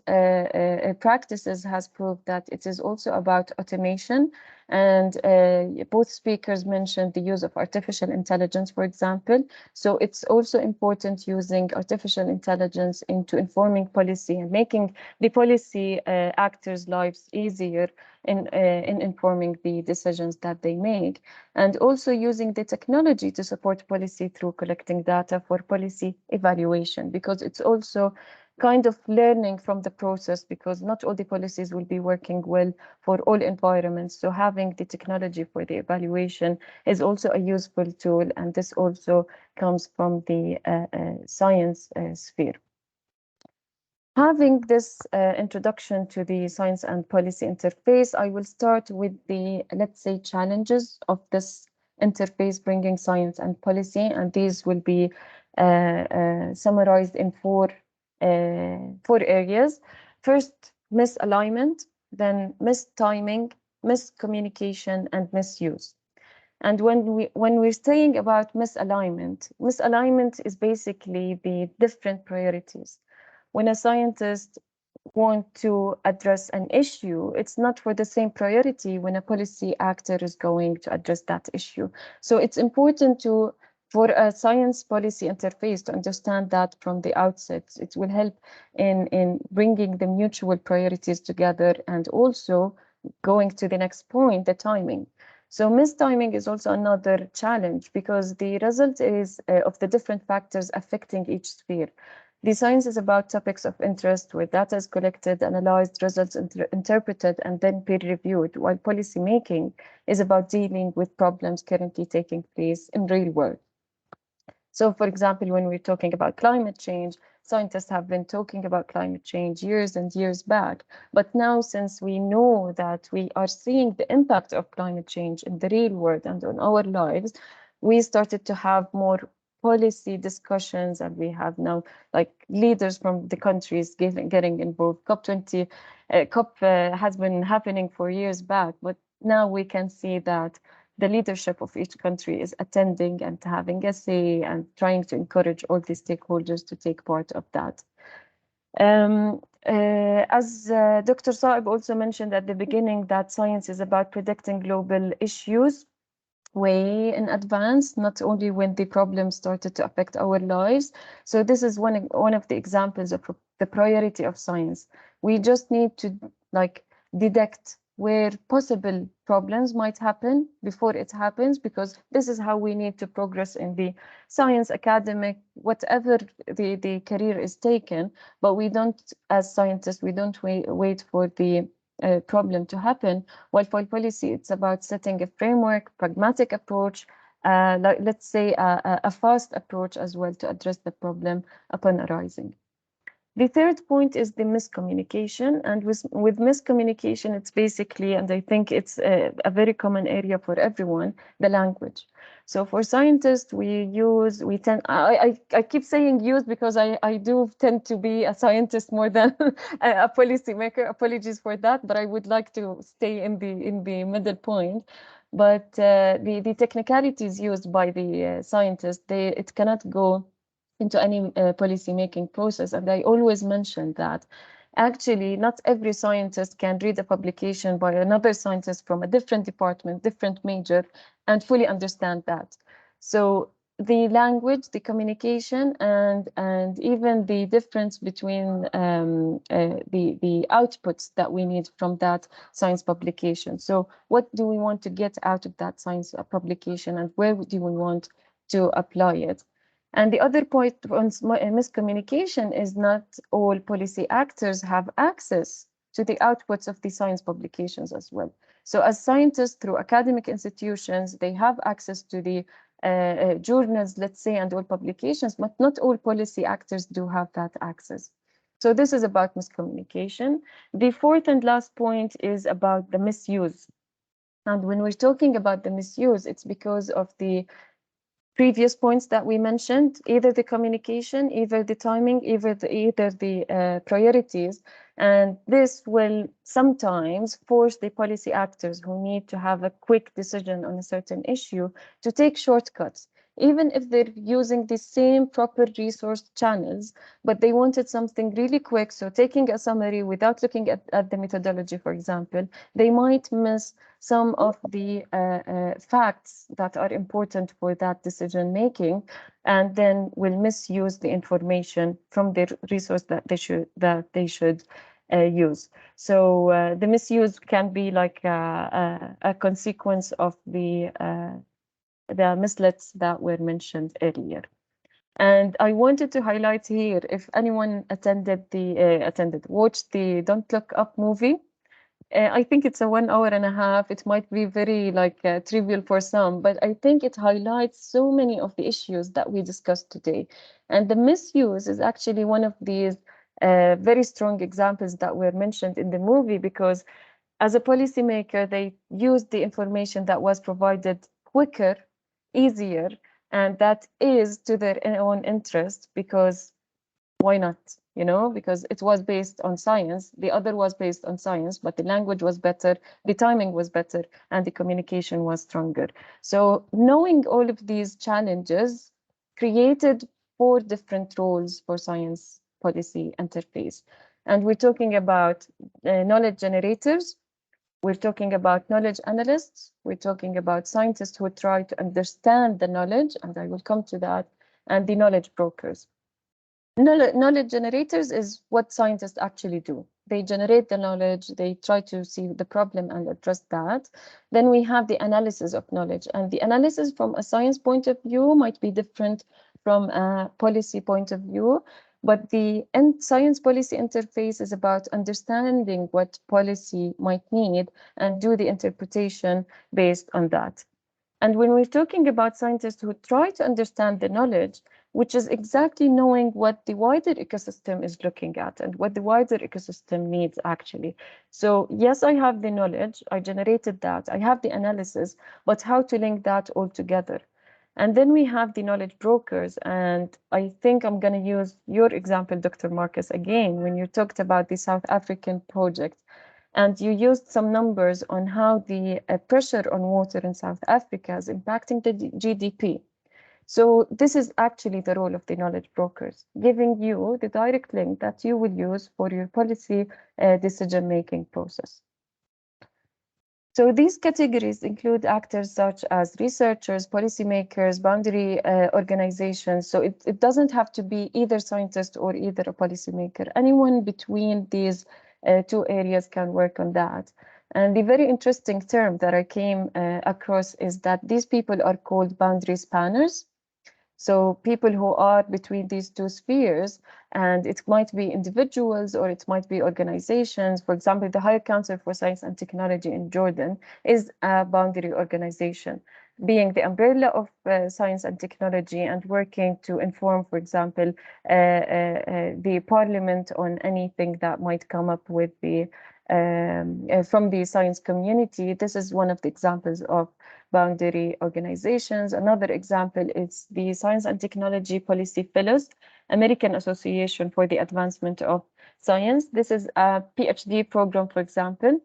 practices has proved that it is also about automation. And both speakers mentioned the use of artificial intelligence, for example. So it's also important using artificial intelligence into informing policy and making the policy actors' lives easier in informing the decisions that they make. And also using the technology to support policy through collecting data for policy evaluation, because it's also kind of learning from the process, because not all the policies will be working well for all environments. So having the technology for the evaluation is also a useful tool, and this also comes from the science sphere. Having this introduction to the science and policy interface, I will start with the, let's say, challenges of this interface bringing science and policy, and these will be summarized in four areas. First, misalignment, then mistiming, miscommunication, and misuse. And when we're saying about misalignment is basically the different priorities. When a scientist want to address an issue, it's not for the same priority when a policy actor is going to address that issue. So it's important for a science policy interface to understand that from the outset. It will help in bringing the mutual priorities together, and also going to the next point, the timing. So mistiming is also another challenge, because the result is of the different factors affecting each sphere. The science is about topics of interest where data is collected, analyzed, results interpreted, and then peer reviewed, while policy making is about dealing with problems currently taking place in real world. So, for example, when we're talking about climate change, scientists have been talking about climate change years and years back. But now, since we know that we are seeing the impact of climate change in the real world and on our lives, we started to have more policy discussions, and we have now like leaders from the countries getting involved. COP has been happening for years back, but now we can see that the leadership of each country is attending and having a say and trying to encourage all the stakeholders to take part of that. As Dr. Saib also mentioned at the beginning, that science is about predicting global issues way in advance, not only when the problem started to affect our lives. So this is one of the examples of the priority of science. We just need to like detect where possible problems might happen before it happens, because this is how we need to progress in the science, academic, whatever the career is taken. But we don't, as scientists, we don't wait for the problem to happen. While for policy, it's about setting a framework, pragmatic approach, like let's say a fast approach as well to address the problem upon arising. The third point is the miscommunication, and with miscommunication, it's basically, and I think it's a very common area for everyone, the language. So for scientists, I keep saying use because I do tend to be a scientist more than a policymaker. Apologies for that, but I would like to stay in the middle point. But the technicalities used by the scientists, it cannot go into any policy making process. And I always mention that actually not every scientist can read a publication by another scientist from a different department, different major, and fully understand that. So the language, the communication, and even the difference between the outputs that we need from that science publication. So what do we want to get out of that science publication, and where do we want to apply it? And the other point on miscommunication is not all policy actors have access to the outputs of the science publications as well. So as scientists through academic institutions, they have access to the journals, let's say, and all publications, but not all policy actors do have that access. So this is about miscommunication. The fourth and last point is about the misuse. And when we're talking about the misuse, it's because of the previous points that we mentioned, either the communication, either the timing, either the priorities. And this will sometimes force the policy actors who need to have a quick decision on a certain issue to take shortcuts, even if they're using the same proper resource channels, but they wanted something really quick. So taking a summary without looking at the methodology, for example, they might miss some of the facts that are important for that decision making, and then will misuse the information from the resource that they should use. So the misuse can be like a consequence of the misleads that were mentioned earlier. And I wanted to highlight here, if anyone watched the Don't Look Up movie, I think it's a 1 hour and a half. It might be very trivial for some, but I think it highlights so many of the issues that we discussed today. And the misuse is actually one of these very strong examples that were mentioned in the movie, because as a policymaker, they used the information that was provided quicker, easier, and that is to their own interest, because why not? Because it was based on science. The other was based on science, but the language was better, the timing was better, and the communication was stronger. So knowing all of these challenges created 4 different roles for science policy interface. And we're talking about knowledge generators, we're talking about knowledge analysts, we're talking about scientists who try to understand the knowledge, and I will come to that, and the knowledge brokers. Knowledge generators is what scientists actually do. They generate the knowledge, they try to see the problem and address that. Then we have the analysis of knowledge, and the analysis from a science point of view might be different from a policy point of view, but the science policy interface is about understanding what policy might need and do the interpretation based on that. And when we're talking about scientists who try to understand the knowledge, which is exactly knowing what the wider ecosystem is looking at and what the wider ecosystem needs actually. So yes, I have the knowledge, I generated that, I have the analysis, but how to link that all together? And then we have the knowledge brokers. And I think I'm going to use your example, Dr. Marcus, again, when you talked about the South African project. And you used some numbers on how the pressure on water in South Africa is impacting the GDP. So this is actually the role of the knowledge brokers, giving you the direct link that you will use for your policy decision-making process. So these categories include actors such as researchers, policymakers, boundary organizations. So it doesn't have to be either scientist or either a policymaker. Anyone between these 2 areas can work on that. And the very interesting term that I came across is that these people are called boundary spanners. So people who are between these 2 spheres, and it might be individuals or it might be organizations. For example, the Higher Council for Science and Technology in Jordan is a boundary organization, being the umbrella of science and technology and working to inform, for example, the parliament on anything that might come up with from the science community. This is one of the examples of boundary organizations. Another example is the Science and Technology Policy Fellows, American Association for the Advancement of Science. This is a PhD program, for example,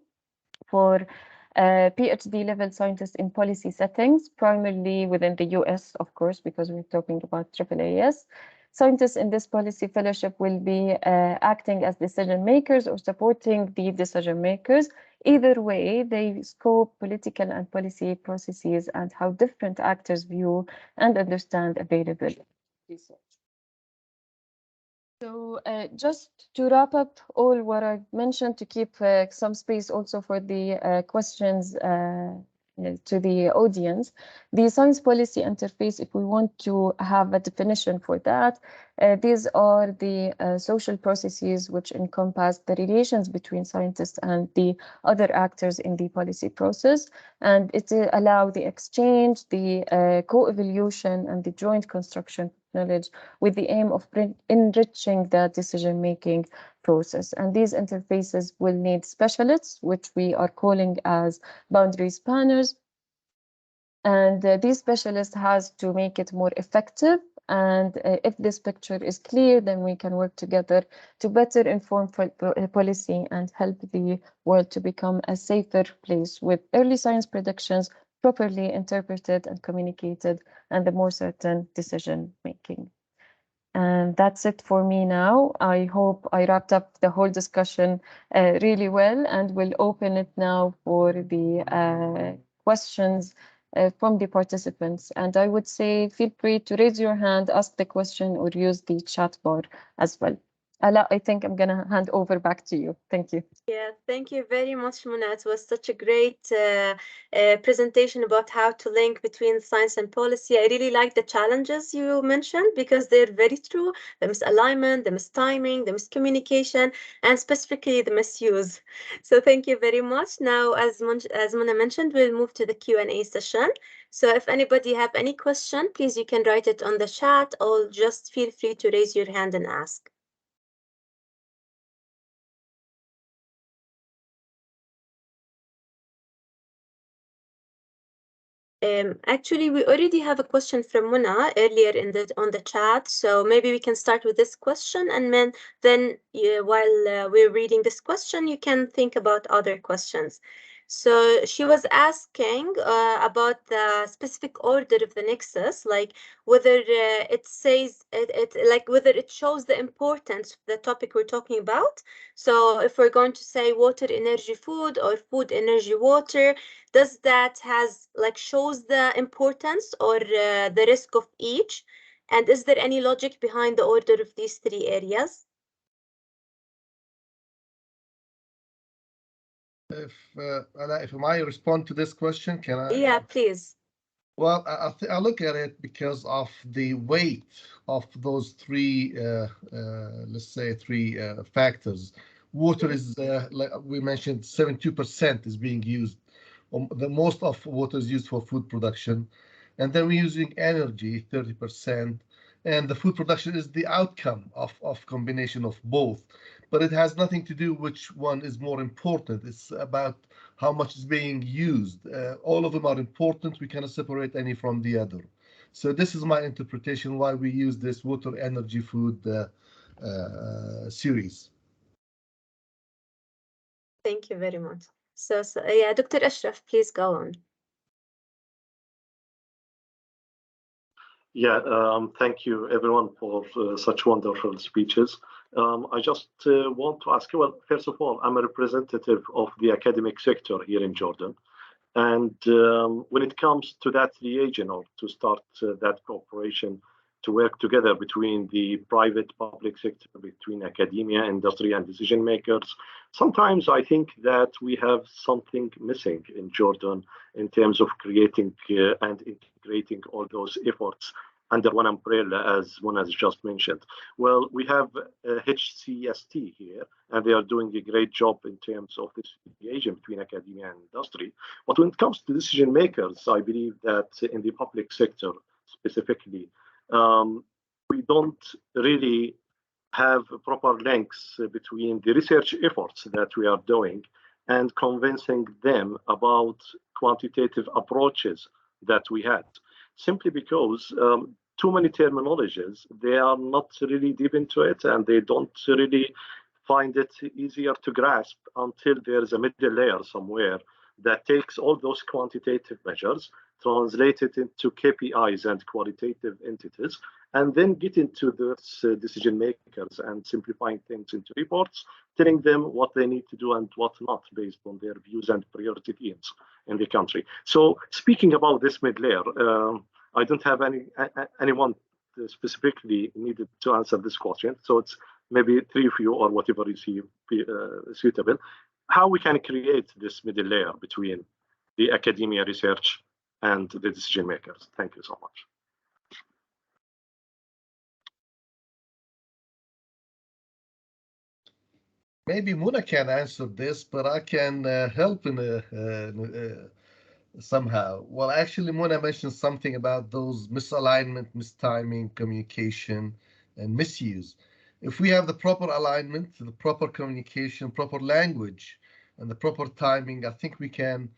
for PhD level scientists in policy settings, primarily within the US, of course, because we're talking about AAAS. Scientists in this policy fellowship will be acting as decision makers or supporting the decision makers. Either way, they scope political and policy processes and how different actors view and understand available research. So just to wrap up all what I've mentioned, to keep some space also for the questions to the audience, the science policy interface, if we want to have a definition for that, these are the social processes which encompass the relations between scientists and the other actors in the policy process. And it allows the exchange, the co-evolution, and the joint construction knowledge with the aim of enriching the decision-making process. And these interfaces will need specialists, which we are calling as boundary spanners. And these specialists has to make it more effective. And if this picture is clear, then we can work together to better inform policy and help the world to become a safer place with early science predictions properly interpreted and communicated, and the more certain decision making. And that's it for me now. I hope I wrapped up the whole discussion really well, and will open it now for the questions from the participants. And I would say feel free to raise your hand, ask the question, or use the chat bar as well. Ala, I think I'm gonna hand over back to you. Thank you. Yeah, thank you very much, Mona. It was such a great presentation about how to link between science and policy. I really like the challenges you mentioned because they're very true. The misalignment, the mistiming, the miscommunication, and specifically the misuse. So thank you very much. Now, as Mona mentioned, we'll move to the Q&A session. So if anybody have any question, please you can write it on the chat or just feel free to raise your hand and ask. Actually, we already have a question from Muna earlier on the chat, so maybe we can start with this question, and then while we're reading this question, you can think about other questions. So she was asking about the specific order of the nexus, like whether it says like whether it shows the importance of the topic we're talking about. So if we're going to say water, energy, food, or food, energy, water, does that has like shows the importance or the risk of each? And is there any logic behind the order of these three areas? If I respond to this question, can I? Yeah, please. Well, I look at it because of the weight of those three, let's say three factors. Water is, like we mentioned, 72% is being used. The most of water is used for food production. And then we're using energy, 30%. And the food production is the outcome of combination of both. But it has nothing to do which one is more important. It's about how much is being used. All of them are important. We cannot separate any from the other. So this is my interpretation why we use this water, energy, food series. Thank you very much. So yeah, Dr. Ashraf, please go on. Yeah, thank you everyone for such wonderful speeches. I just want to ask you, well, first of all, I'm a representative of the academic sector here in Jordan. And when it comes to that liaison or to start that cooperation to work together between the private public sector, between academia, industry, and decision makers, sometimes I think that we have something missing in Jordan in terms of creating and integrating all those efforts under one umbrella, as one has just mentioned. Well, we have HCST here, and they are doing a great job in terms of this liaison between academia and industry. But when it comes to decision makers, I believe that in the public sector specifically, we don't really have proper links between the research efforts that we are doing and convincing them about quantitative approaches that we had. Simply because too many terminologies, they are not really deep into it, and they don't really find it easier to grasp until there's a middle layer somewhere that takes all those quantitative measures, translate it into KPIs and qualitative entities, and then get into the decision makers and simplifying things into reports, telling them what they need to do and what not based on their views and priority themes in the country. So speaking about this mid layer, I don't have anyone specifically needed to answer this question. So it's maybe three of you or whatever you see suitable. How we can create this middle layer between the academia research and the decision makers. Thank you so much. Maybe Muna can answer this, but I can help in somehow. Well, actually, Muna mentioned something about those misalignment, mistiming, communication, and misuse. If we have the proper alignment, the proper communication, proper language, and the proper timing, I think we can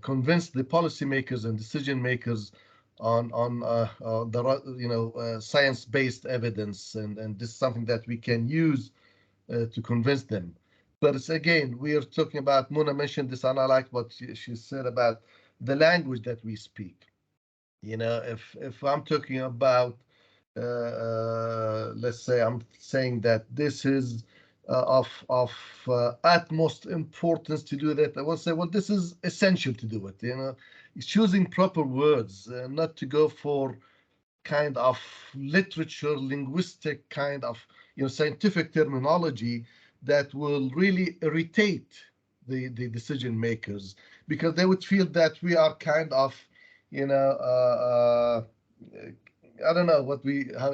convince the policymakers and decision makers on the science-based evidence, and this is something that we can use to convince them. But it's again, we are talking about, Muna mentioned this, and I like what she said about the language that we speak. You know, if I'm talking about, let's say I'm saying that this is of utmost importance to do that, I will say, well, this is essential to do it. You know, it's choosing proper words, not to go for kind of literature, linguistic kind of scientific terminology that will really irritate the decision makers, because they would feel that we are kind of I don't know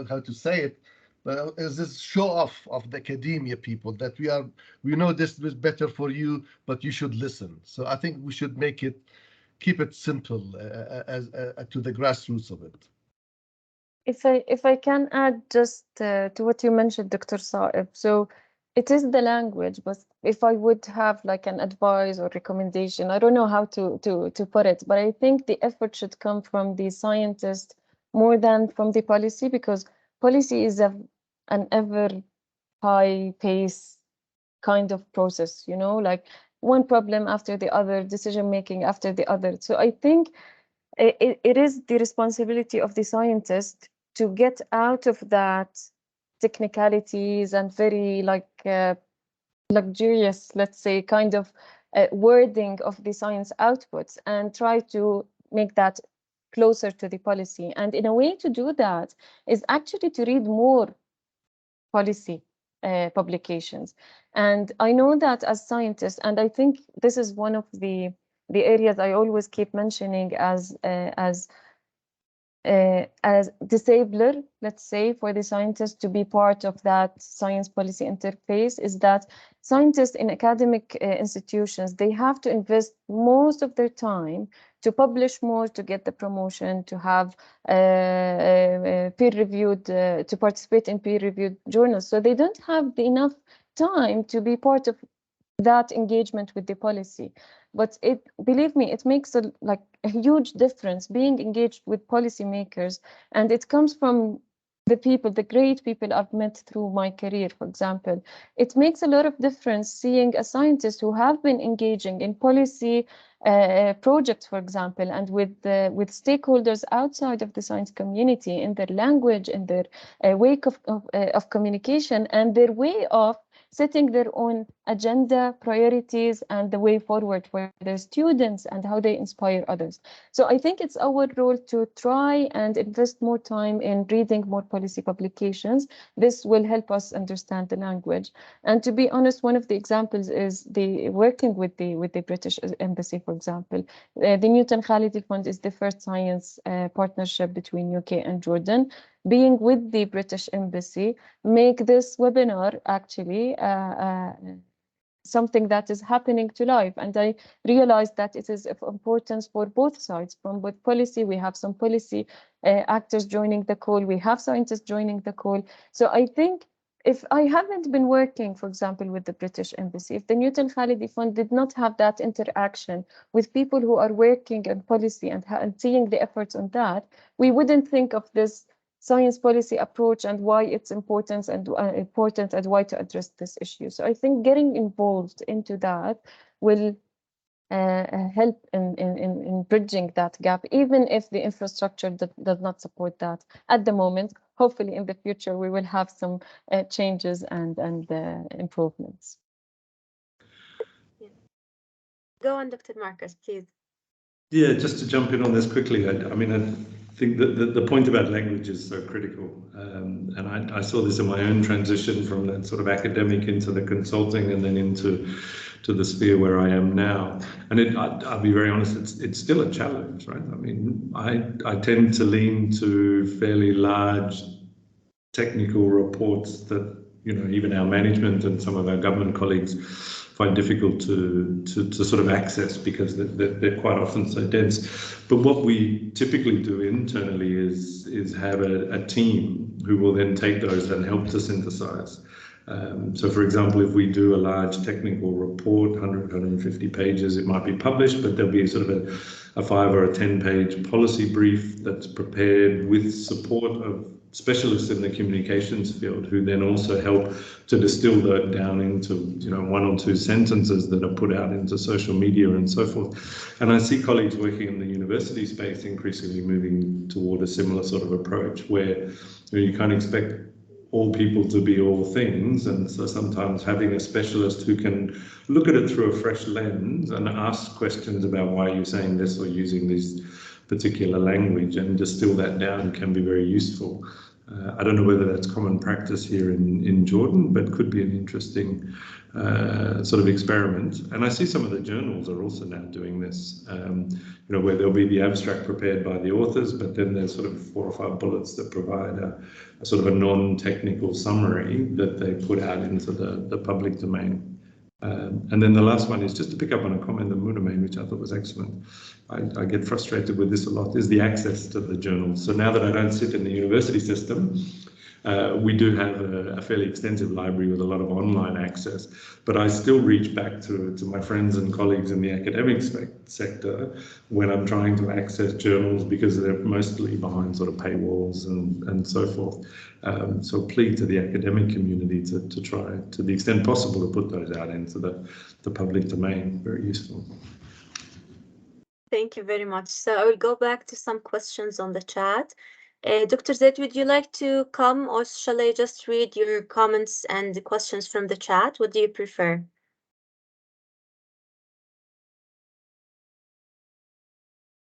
how to say it, but is this show off of the academia people that we know this is better for you, but you should listen. So I think we should keep it simple as to the grassroots of it. If I can add just to what you mentioned, Dr. Saib, so it is the language, but if I would have like an advice or recommendation, I don't know how to put it, but I think the effort should come from the scientist more than from the policy, because policy is an ever high pace kind of process, like one problem after the other, decision making after the other. So I think it is the responsibility of the scientist to get out of that technicalities and very luxurious, let's say, kind of wording of the science outputs, and try to make that closer to the policy. And in a way to do that is actually to read more policy publications. And I know that as scientists, and I think this is one of the areas I always keep mentioning as disabler, let's say, for the scientists to be part of that science policy interface, is that scientists in academic institutions, they have to invest most of their time to publish more, to get the promotion, to have peer-reviewed, to participate in peer-reviewed journals. So they don't have enough time to be part of that engagement with the policy. But believe me, it makes a huge difference being engaged with policymakers, and it comes from the people, the great people I've met through my career, for example. It makes a lot of difference seeing a scientist who have been engaging in policy projects, for example, and with stakeholders outside of the science community, in their language, in their way of communication, and their way of setting their own agenda, priorities, and the way forward for their students and how they inspire others. So I think it's our role to try and invest more time in reading more policy publications. This will help us understand the language. And to be honest, one of the examples is the working with the British Embassy, for example. The Newton-Khalidi Fund is the first science partnership between UK and Jordan. Being with the British Embassy, make this webinar actually something that is happening to life. And I realized that it is of importance for both sides. From both policy, we have some policy actors joining the call, we have scientists joining the call. So I think if I haven't been working, for example, with the British Embassy, if the Newton-Khalidi Fund did not have that interaction with people who are working on policy and seeing the efforts on that, we wouldn't think of this science policy approach and why it's important and why to address this issue. So I think getting involved into that will help in bridging that gap, even if the infrastructure does not support that at the moment. Hopefully in the future we will have some changes and improvements. Yeah. Go on, Dr. Marcus, please. Yeah, just to jump in on this quickly, I mean, I think that the point about language is so critical. And I saw this in my own transition from that sort of academic into the consulting and then into the sphere where I am now. And I'll be very honest, it's still a challenge, right? I mean, I tend to lean to fairly large technical reports that, even our management and some of our government colleagues find difficult to sort of access because they're quite often so dense. But what we typically do internally is have a team who will then take those and help to synthesize. So for example, if we do a large technical report, 100, 150 pages, it might be published, but there'll be sort of a 5 or a 10-page policy brief that's prepared with support of specialists in the communications field, who then also help to distill that down into 1 or 2 sentences that are put out into social media and so forth. And I see colleagues working in the university space increasingly moving toward a similar sort of approach, where you can't expect all people to be all things, and so sometimes having a specialist who can look at it through a fresh lens and ask questions about why you're saying this or using these particular language, and distill that down can be very useful. I don't know whether that's common practice here in Jordan, but could be an interesting sort of experiment. And I see some of the journals are also now doing this, where there'll be the abstract prepared by the authors, but then there's sort of 4 or 5 bullets that provide a sort of a non-technical summary that they put out into the public domain. And then the last one is just to pick up on a comment that Muna made, which I thought was excellent. I get frustrated with this a lot, is the access to the journals. So now that I don't sit in the university system, we do have a fairly extensive library with a lot of online access, but I still reach back to my friends and colleagues in the academic sector when I'm trying to access journals, because they're mostly behind sort of paywalls and so forth. So plead to the academic community to try, to the extent possible, to put those out into the public domain. Very useful. Thank you very much. So I will go back to some questions on the chat. Dr. Zaid, would you like to come, or shall I just read your comments and the questions from the chat? What do you prefer?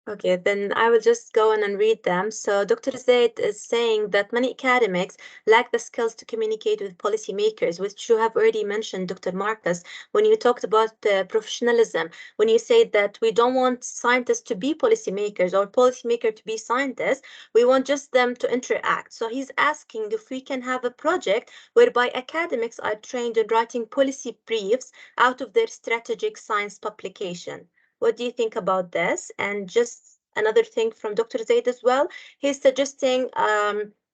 Okay, then I will just go on and read them. So Dr. Zaid is saying that many academics lack the skills to communicate with policymakers, which you have already mentioned, Dr. Marcus, when you talked about professionalism, when you said that we don't want scientists to be policymakers or policymakers to be scientists, we want just them to interact. So he's asking if we can have a project whereby academics are trained in writing policy briefs out of their strategic science publication. What do you think about this? And just another thing from Dr. Zaid as well, he's suggesting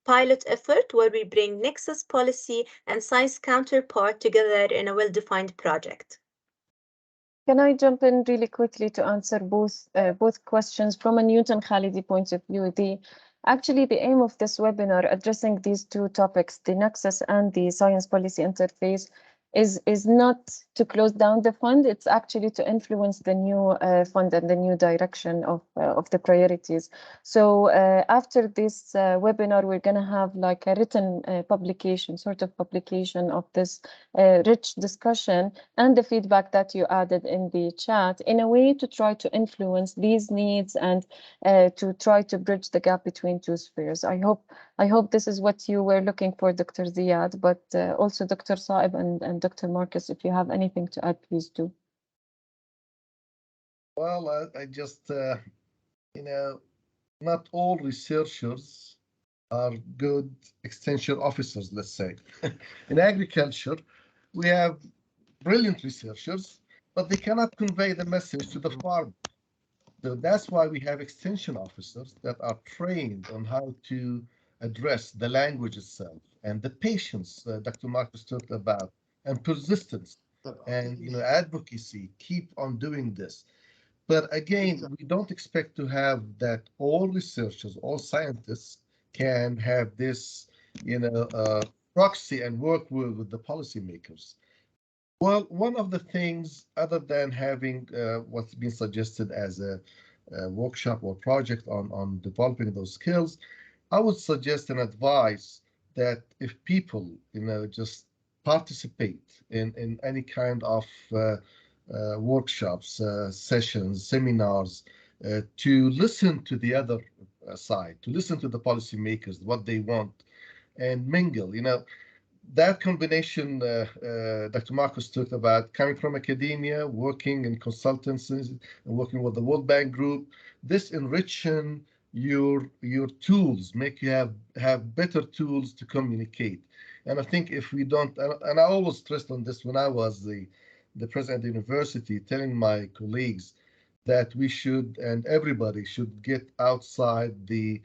pilot effort where we bring Nexus policy and science counterpart together in a well-defined project. Can I jump in really quickly to answer both questions from a Newton-Khalidi point of view? Actually, the aim of this webinar addressing these 2 topics, the Nexus and the science policy interface, is not to close down the fund. It's actually to influence the new fund and the new direction of the priorities. So after this webinar, we're going to have like a written publication, sort of publication of this rich discussion and the feedback that you added in the chat, in a way to try to influence these needs and to try to bridge the gap between 2 spheres. I hope this is what you were looking for, Dr. Ziad, but also Dr. Saib and Dr. Marcus, if you have anything to add, please do. Well, I just, not all researchers are good extension officers, let's say. In agriculture, we have brilliant researchers, but they cannot convey the message to the farmer. So that's why we have extension officers that are trained on how to address the language itself and the patience Dr. Marcus talked about, and persistence and advocacy. Keep on doing this. But again, we don't expect to have that all researchers, all scientists can have this, proxy and work with the policymakers. Well, one of the things, other than having what's been suggested as a workshop or project on developing those skills, I would suggest and advise that if people, just participate in any kind of workshops, sessions, seminars, to listen to the other side, to listen to the policymakers, what they want, and mingle. That combination Dr. Marcus talked about, coming from academia, working in consultancies, and working with the World Bank Group, this enriching your tools, make you have better tools to communicate. And I think if we don't, and I always stressed on this when I was the president of the university, telling my colleagues that we should, and everybody should, get outside the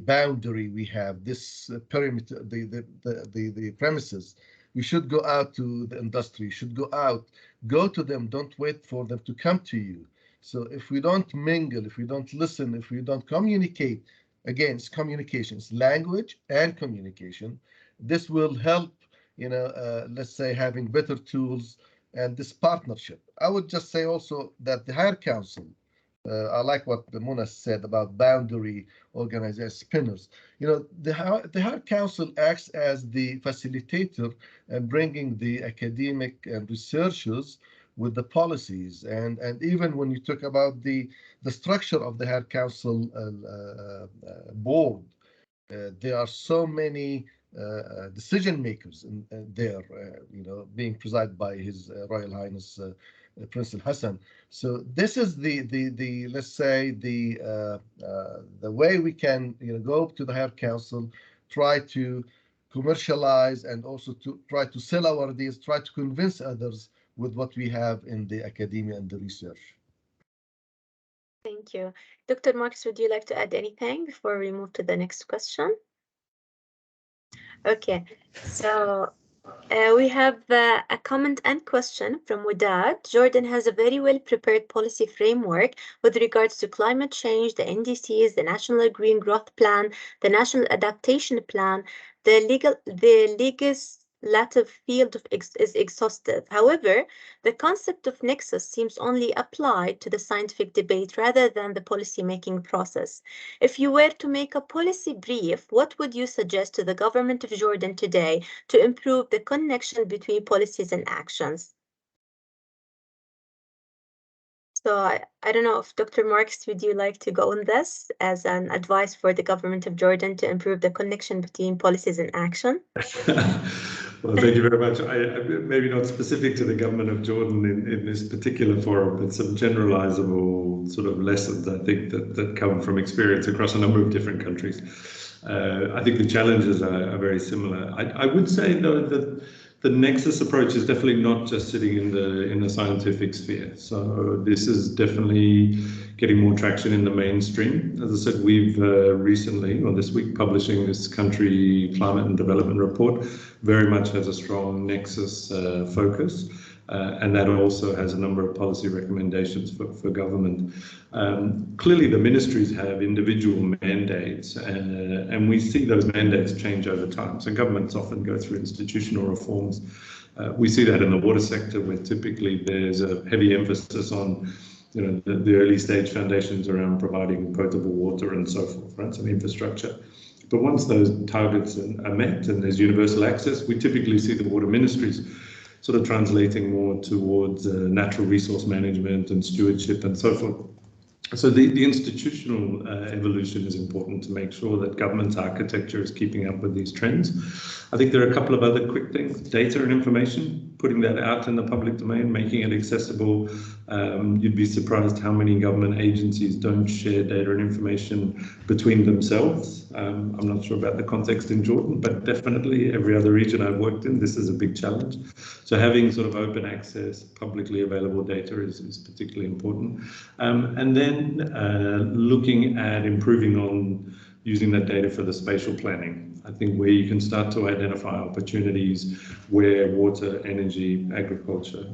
boundary we have, this perimeter, the premises. We should go out to the industry, should go to them, don't wait for them to come to you. So if we don't mingle, if we don't listen, if we don't communicate, again, it's communication, it's language and communication. This will help, let's say, having better tools and this partnership. I would just say also that the Higher Council, I like what Muna said about boundary organization spinners. The Higher Council acts as the facilitator and bringing the academic and researchers with the policies, and even when you talk about the structure of the Higher Council board, there are so many decision makers there, being presided by His Royal Highness Prince Al Hassan. So this is the let's say the way we can go to the Higher Council, try to commercialize, and also to try to sell our ideas, try to convince others with what we have in the academia and the research. Thank you. Dr. Marks, would you like to add anything before we move to the next question? Okay, so we have a comment and question from Wadad. Jordan has a very well prepared policy framework with regards to climate change, the NDCs, the National Green Growth Plan, the National Adaptation Plan. The legislative field is exhaustive. However, the concept of Nexus seems only applied to the scientific debate rather than the policy-making process. If you were to make a policy brief, what would you suggest to the government of Jordan today to improve the connection between policies and actions? So I don't know if Dr. Marks, would you like to go on this as an advice for the government of Jordan to improve the connection between policies and action? Well, thank you very much. Maybe not specific to the government of Jordan in this particular forum, but some generalizable sort of lessons, I think, that come from experience across a number of different countries. I think the challenges are very similar. I would say, though, that the Nexus approach is definitely not just sitting in the scientific sphere. So this is definitely getting more traction in the mainstream. As I said, we've recently, or this week, publishing this country climate and development report, very much has a strong Nexus focus. And that also has a number of policy recommendations for government. Clearly, the ministries have individual mandates, and we see those mandates change over time. So governments often go through institutional reforms. We see that in the water sector, where typically there's a heavy emphasis on the early stage foundations around providing potable water and so forth, right? Some infrastructure. But once those targets are met and there's universal access, we typically see the water ministries sort of translating more towards natural resource management and stewardship and so forth. So the institutional evolution is important to make sure that government's architecture is keeping up with these trends. I think there are a couple of other quick things: data and information, putting that out in the public domain, making it accessible. You'd be surprised how many government agencies don't share data and information between themselves. I'm not sure about the context in Jordan, but definitely every other region I've worked in, this is a big challenge. So having sort of open access, publicly available data is particularly important. And then looking at improving on using that data for the spatial planning. I think where you can start to identify opportunities where water, energy, agriculture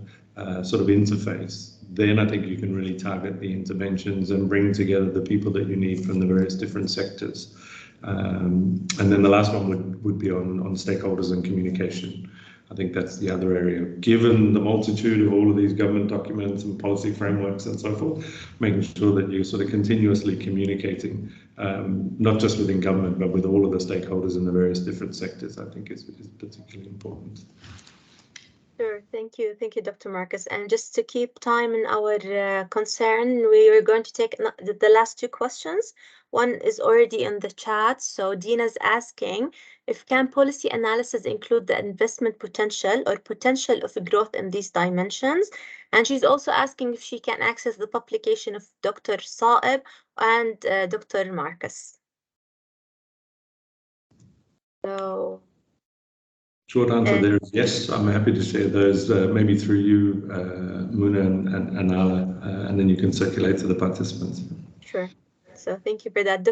sort of interface, then I think you can really target the interventions and bring together the people that you need from the various different sectors. And then the last one would be on stakeholders and communication. I think that's the other area. Given the multitude of all of these government documents and policy frameworks and so forth, making sure that you're sort of continuously communicating, not just within government, but with all of the stakeholders in the various different sectors, I think is particularly important. Sure, thank you, Dr. Marcus. And just to keep time in our concern, we are going to take the last two questions. One is already in the chat. So Dina's asking if can policy analysis include the investment potential or potential of growth in these dimensions? And she's also asking if she can access the publication of Dr. Saeb and Dr. Marcus. So short answer there is yes. I'm happy to share those, maybe through you, Muna and Ala, and then you can circulate to the participants. Sure. So thank you for that,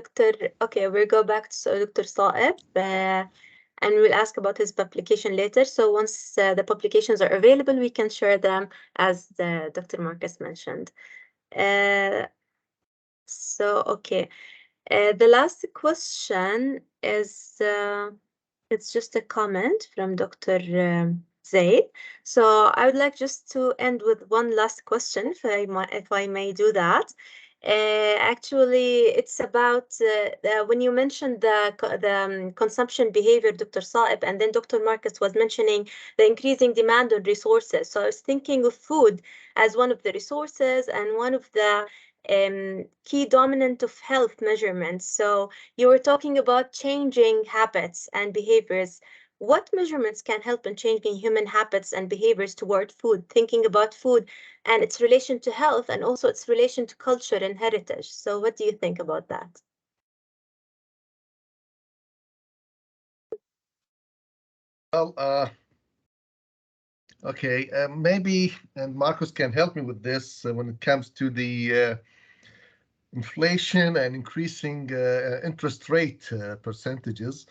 Okay, we'll go back to Dr. Saeb, and we'll ask about his publication later. So once the publications are available, we can share them, as Dr. Marcus mentioned. Okay. The last question is, it's just a comment from Dr. Zaid. So I would like just to end with one last question, if I may do that. Actually, it's about when you mentioned the consumption behavior, Dr. Saib, and then Dr. Marcus was mentioning the increasing demand on resources. So I was thinking of food as one of the resources and one of the key dominant of health measurements. So you were talking about changing habits and behaviors. What measurements can help in changing human habits and behaviors toward food? Thinking about food and its relation to health and also its relation to culture and heritage. So what do you think about that? Well, okay, maybe, and Marcus can help me with this when it comes to the inflation and increasing interest rate percentages.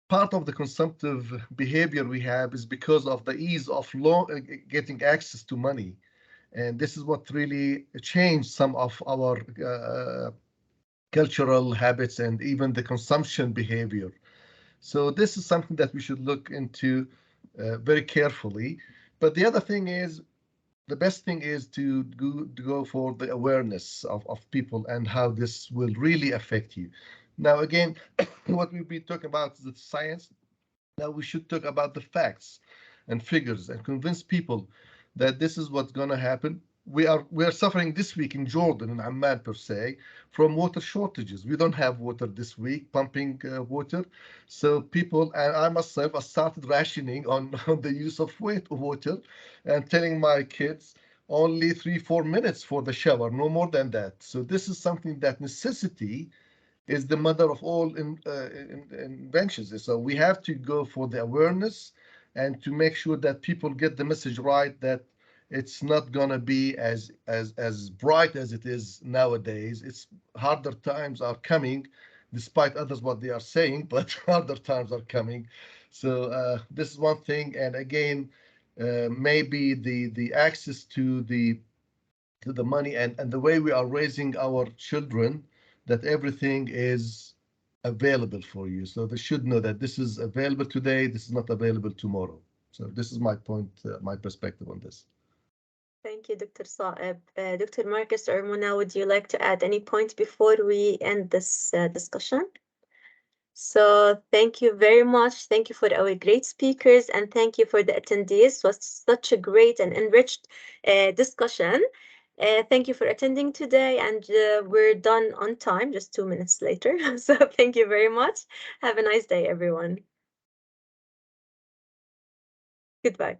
Part of the consumptive behavior we have is because of the ease of getting access to money. And this is what really changed some of our cultural habits and even the consumption behavior. So this is something that we should look into very carefully. But the other thing is, the best thing is to go for the awareness of people and how this will really affect you. Now, again, what we'll be talking about is the science. Now we should talk about the facts and figures and convince people that this is what's going to happen. We are suffering this week in Jordan, in Amman per se, from water shortages. We don't have water this week, pumping water. So people, and I myself, I started rationing on the use of water and telling my kids only 3-4 minutes for the shower, no more than that. So this is something that necessity is the mother of all inventions. So we have to go for the awareness and to make sure that people get the message right, that it's not gonna be as bright as it is nowadays. It's harder times are coming, despite others what they are saying, but harder times are coming. So this is one thing. And again, maybe the access to the money and the way we are raising our children, that everything is available for you. So they should know that this is available today, this is not available tomorrow. So this is my point, my perspective on this. Thank you, Dr. Saeb. Dr. Marcus or Mona, would you like to add any point before we end this discussion? So thank you very much. Thank you for our great speakers and thank you for the attendees. It was such a great and enriched discussion. Thank you for attending today and we're done on time, just 2 minutes later. So thank you very much. Have a nice day, everyone. Goodbye.